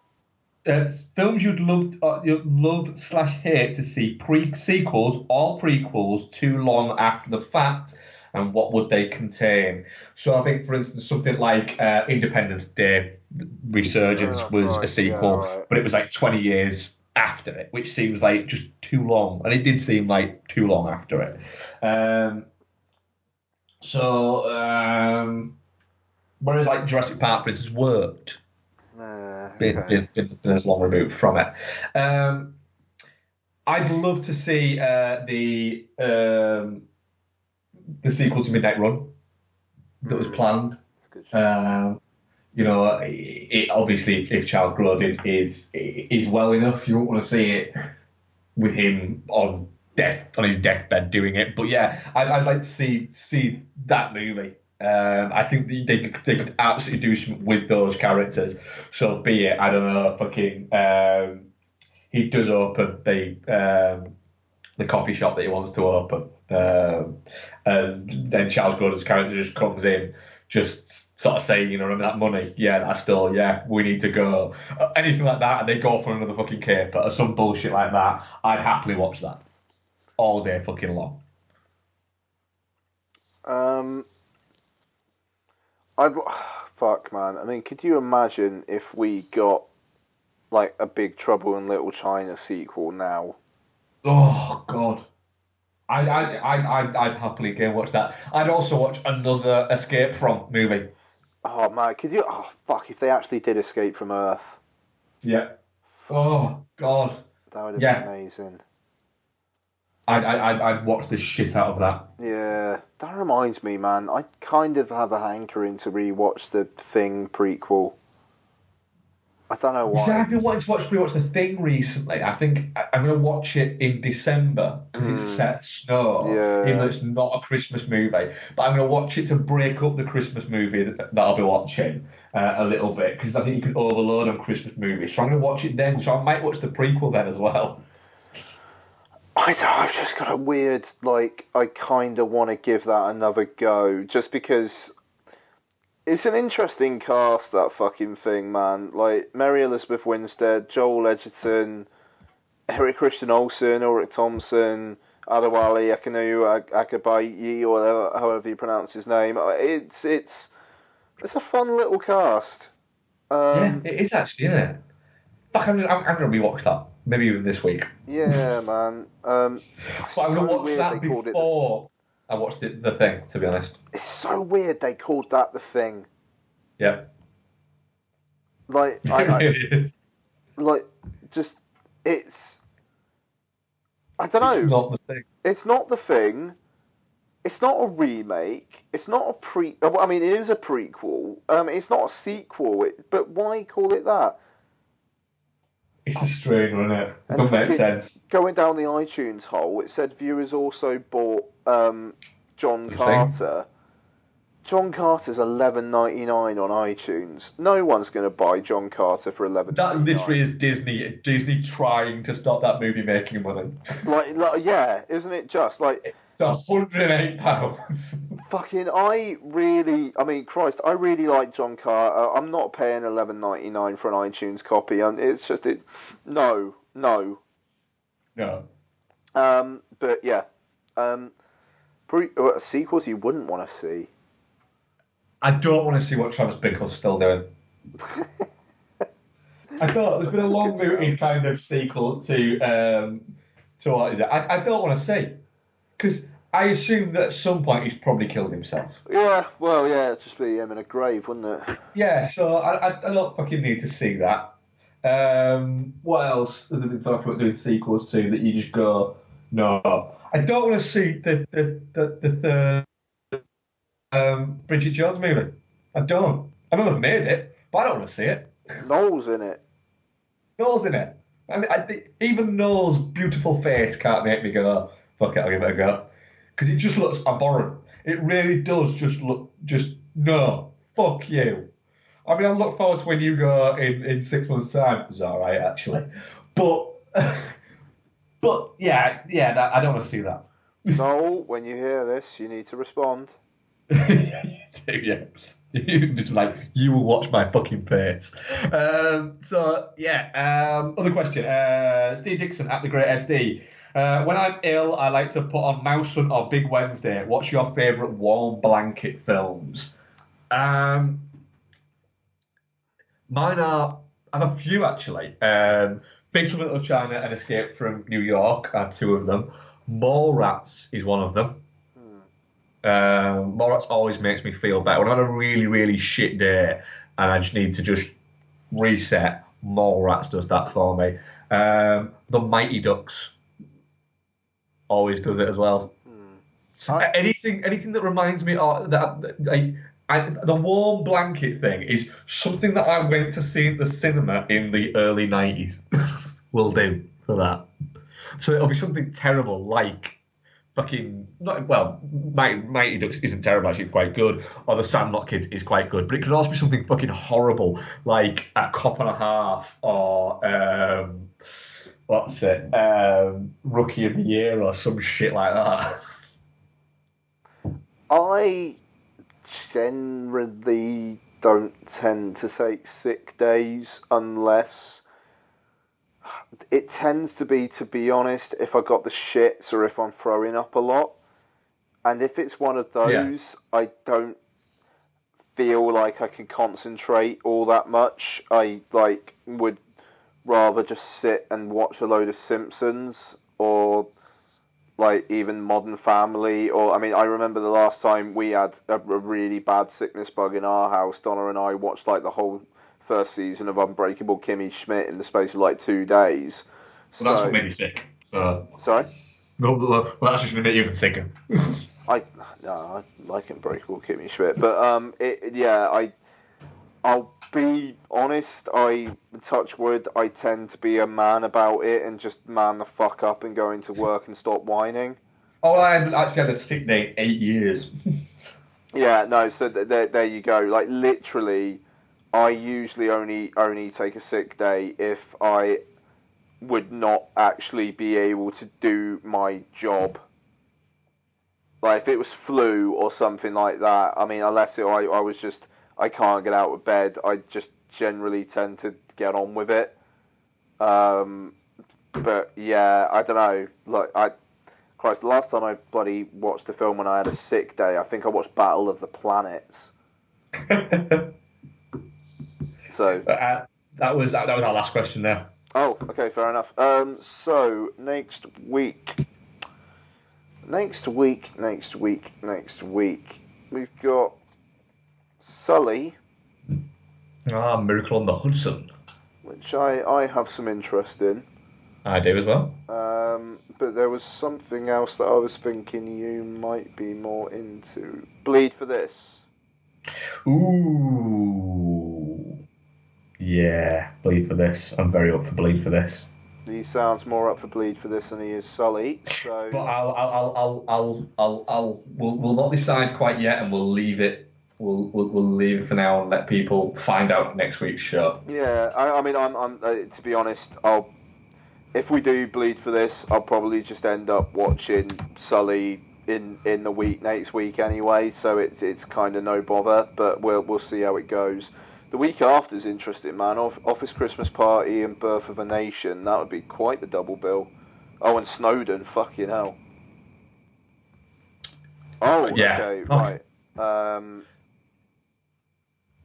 Films you'd love/hate to see sequels or prequels too long after the fact, and what would they contain? So I think, for instance, something like Independence Day Resurgence
Oh,
was a
Christ, yeah,
sequel,
right.
but it was like 20 years after it, which seems like just too long, and it did seem like too long after it. Um, so whereas like Jurassic Park, for instance, worked.
Okay.
Been as long removed from it. I'd love to see the sequel to Midnight Run that was planned.
That's a good shout.
Um, obviously if Charles Grodin is well enough, you won't want to see it with him on his deathbed doing it. But yeah, I'd like to see that movie. I think they could absolutely do something with those characters. So be it, I don't know, fucking he does open the coffee shop that he wants to open, and then Charles Grodin's character just comes in, just sort of saying, remember that money? Yeah, that's still, yeah, we need to go. Anything like that, and they go for another fucking caper or some bullshit like that. I'd happily watch that all day fucking long.
Um, I'd fuck, man. I mean, could you imagine if we got like a Big Trouble in Little China sequel now?
Oh God. I'd happily go watch that. I'd also watch another Escape From movie.
Oh man, could you? Oh fuck, if they actually did Escape from Earth,
Yeah.
fuck,
Oh God.
that would have been
Yeah.
amazing.
I'd watch the shit out of that.
Yeah, that reminds me, man. I kind of have a hankering to rewatch the Thing prequel. I don't know
You see,
why.
I've been wanting to rewatch The Thing recently. I think I'm going to watch it in December because it's
Mm,
set snow, even though
yeah.
it's not a Christmas movie. But I'm going to watch it to break up the Christmas movie that I'll be watching a little bit because I think you can overload on Christmas movies. So I'm going to watch it then. So I might watch the prequel then as well.
I've just got a weird, like, I kind of want to give that another go, just because it's an interesting cast, that fucking thing, man. Like, Mary Elizabeth Winstead, Joel Edgerton, Eric Christian Olsen, Ulrich Thompson, Adewale Akinu Akabayi, or however you pronounce his name. It's a fun little cast.
Yeah,
Um,
it is actually, isn't it? Fuck, I'm going to rewatch that. Maybe even this week.
yeah, man.
But I'm going to
So
watch
weird they
that
called it.
before I watched The Thing, to be honest.
It's so weird they called that the thing.
Yeah.
Like
It really is.
like just it's I don't
It's
know.
not The Thing.
It's not the thing. It's not a remake. It's not a pre. Well, I mean, it is a prequel. It's not a sequel. But why call it that?
It's a strange one, isn't it? It
And
doesn't make
fucking
sense.
going down the iTunes hole, it said viewers also bought John
The Thing.
Carter. John Carter's 11.99 on iTunes. No one's going to buy John Carter for
That
11.99.
literally is Disney trying to stop that movie making money.
Yeah, isn't it just like
It's £108.
fucking? I mean, Christ, I really like John Carter. I'm not paying 11.99 for an iTunes copy. It's just it. No, no.
No.
But yeah, sequels you wouldn't want to see.
I don't want to see what Travis Bickle's still doing. I thought there's been a long movie kind of sequel to what is it? I don't want to see. Because I assume that at some point he's probably killed himself.
Yeah, well, yeah, it'd just be him in a grave, wouldn't it?
Yeah, so I don't fucking need to see that. What else have they been talking about doing sequels to that you just go, no. I don't want to see the third Bridget Jones movie. I don't. I know they've made it, but I don't want to see it.
Noel's in it.
Noel's in it. I mean, I think even Noel's beautiful face can't make me go, fuck it, I'll give it a go. Because it just looks abhorrent. It really does no, fuck you. I mean, I look forward to when you go in 6 months' time. It's alright, actually. But but yeah, I don't want to see that.
Noel, when you hear this, you need to respond.
Yeah. It's like you will watch my fucking face. Other question. Steve Dixon at the Great SD. When I'm ill, I like to put on Mouse Hunt or Big Wednesday. What's your favourite warm blanket films? Um, Mine are. I have a few actually. Big Trouble in Little China and Escape from New York are two of them. Mallrats is one of them. Mallrats always makes me feel better. When I'm on a really, really shit day and I just need to just reset, Mallrats does that for me. The Mighty Ducks always does it as well. Anything that reminds me of the warm blanket thing is something that I went to see at the cinema in the early 90s. Will do for that. So it'll be something terrible like fucking Mighty Ducks isn't terrible, actually quite good, or The Sandlot Kids is quite good, but it could also be something fucking horrible like A Cop and a Half or Rookie of the Year or some shit like that.
I generally don't tend to take sick days unless it tends to be honest, if I got the shits or if I'm throwing up a lot. And if it's one of those, I don't feel like I can concentrate all that much. I would rather just sit and watch a load of Simpsons or like even Modern Family, or I mean, I remember the last time we had a really bad sickness bug in our house. Donna and I watched like the whole first season of Unbreakable Kimmy Schmidt in the space of like 2 days.
Well, that's what made you sick.
Sorry?
No, well, that's just going to make you even sicker.
I like Unbreakable Kimmy Schmidt, but I'll be honest. I touch wood. I tend to be a man about it and just man the fuck up and go into work and stop whining.
Oh, I actually had a sick day 8 years.
Yeah, no. So there you go. Like literally, I usually only take a sick day if I would not actually be able to do my job. Like if it was flu or something like that. I mean, unless I was just I can't get out of bed. I just generally tend to get on with it. But yeah, I don't know. Christ, the last time I bloody watched a film when I had a sick day, I think I watched Battle of the Planets. So
that was our last question there.
Oh, okay, fair enough. So next week, we've got Sully.
Miracle on the Hudson.
Which I have some interest in.
I do as well.
But there was something else that I was thinking you might be more into. Bleed for This.
Ooh. Yeah, Bleed for This. I'm very up for Bleed for This.
He sounds more up for Bleed for This than he is Sully. So.
But we'll not decide quite yet, and we'll leave it. We'll leave it for now and let people find out next week's show.
Yeah, I mean, I'm to be honest, if we do Bleed for This, I'll probably just end up watching Sully in the week next week anyway. So it's kind of no bother, but we'll see how it goes. The week after is interesting, man. Office Christmas Party and Birth of a Nation. That would be quite the double bill. Oh, and Snowden. Fucking hell. Oh,
yeah.
Okay, right.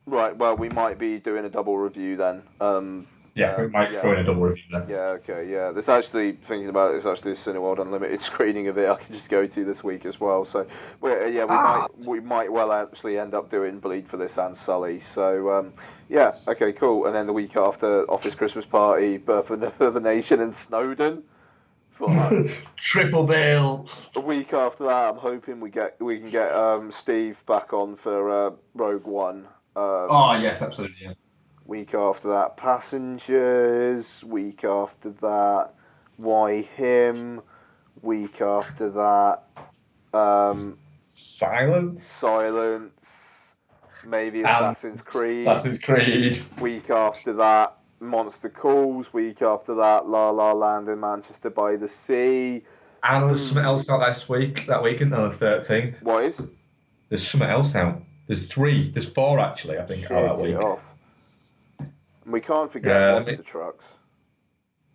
Right, well, we might be doing a double review then.
We might throw in a double review then.
Yeah, okay, yeah. There's actually, thinking about it, there's actually a Cineworld Unlimited screening of it I can just go to this week as well. So, we might well actually end up doing Bleed for This and Sully. So, yeah, okay, cool. And then the week after, Office Christmas Party, Birth of a Nation and Snowden.
Triple bill.
A week after that, I'm hoping we can get Steve back on for Rogue One.
Yes, absolutely. Yeah.
Week after that, Passengers. Week after that, Why Him? Week after that,
Silence.
Maybe Assassin's Creed.
Assassin's Creed.
Week after that, Monster Calls. Week after that, La La Land in Manchester by the Sea.
And there's something else out that weekend on the 13th.
What is?
There's something else out. There's 4 actually, I think,
Shit
out that week.
it off. And we can't forget Monster Trucks.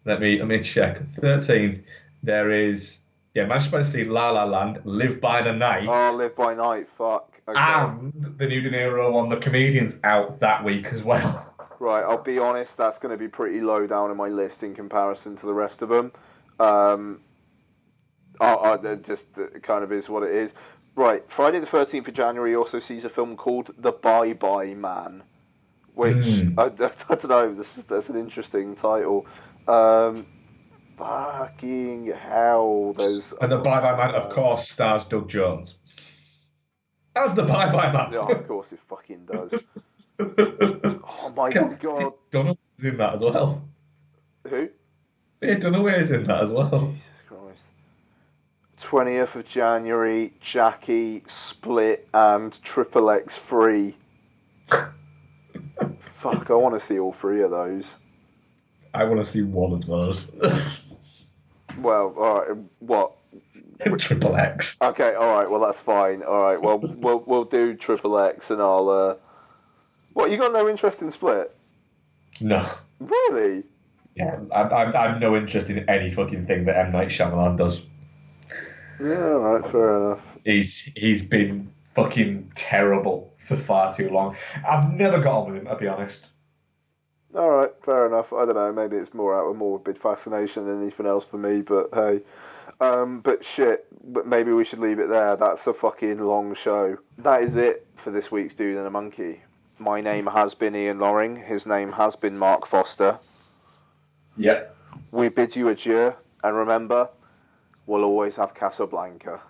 Let me check. 13th, there is Manchester by the Sea, La La Land, Live by the Night.
Oh, Live by Night, fuck. Okay.
And the new De Niro one, The Comedians, out that week as well.
Right, I'll be honest, that's going to be pretty low down in my list in comparison to the rest of them. It just kind of is what it is. Right, Friday the 13th of January also sees a film called The Bye Bye Man, which, I don't know, that's an interesting title. Fucking hell, there's...
And The Bye Bye Man, of course, stars Doug Jones. As The Bye Bye Man.
Yeah, of course it fucking does. Oh my god.
Dunaway's in that as well.
Who?
Yeah, Dunaway's in that as well.
Jesus Christ. 20th of January, Jackie, Split, and Triple X Free. Fuck, I want to see all 3 of those.
I want to see one of those.
Well, alright, what?
Triple X.
Okay, alright, well that's fine. Alright, well, we'll do Triple X and I'll, What, you got no interest in Split?
No.
Really?
Yeah, I've no interest in any fucking thing that M. Night Shyamalan does.
Yeah, alright, fair enough.
He's been fucking terrible for far too long. I've never got on with him, I'll be honest.
Alright, fair enough. I don't know, maybe it's more out of morbid fascination than anything else for me, but hey. But maybe we should leave it there. That's a fucking long show. That is it for this week's Dude and a Monkey. My name has been Ian Loring. His name has been Mark Foster.
Yep.
We bid you adieu, and remember, we'll always have Casablanca.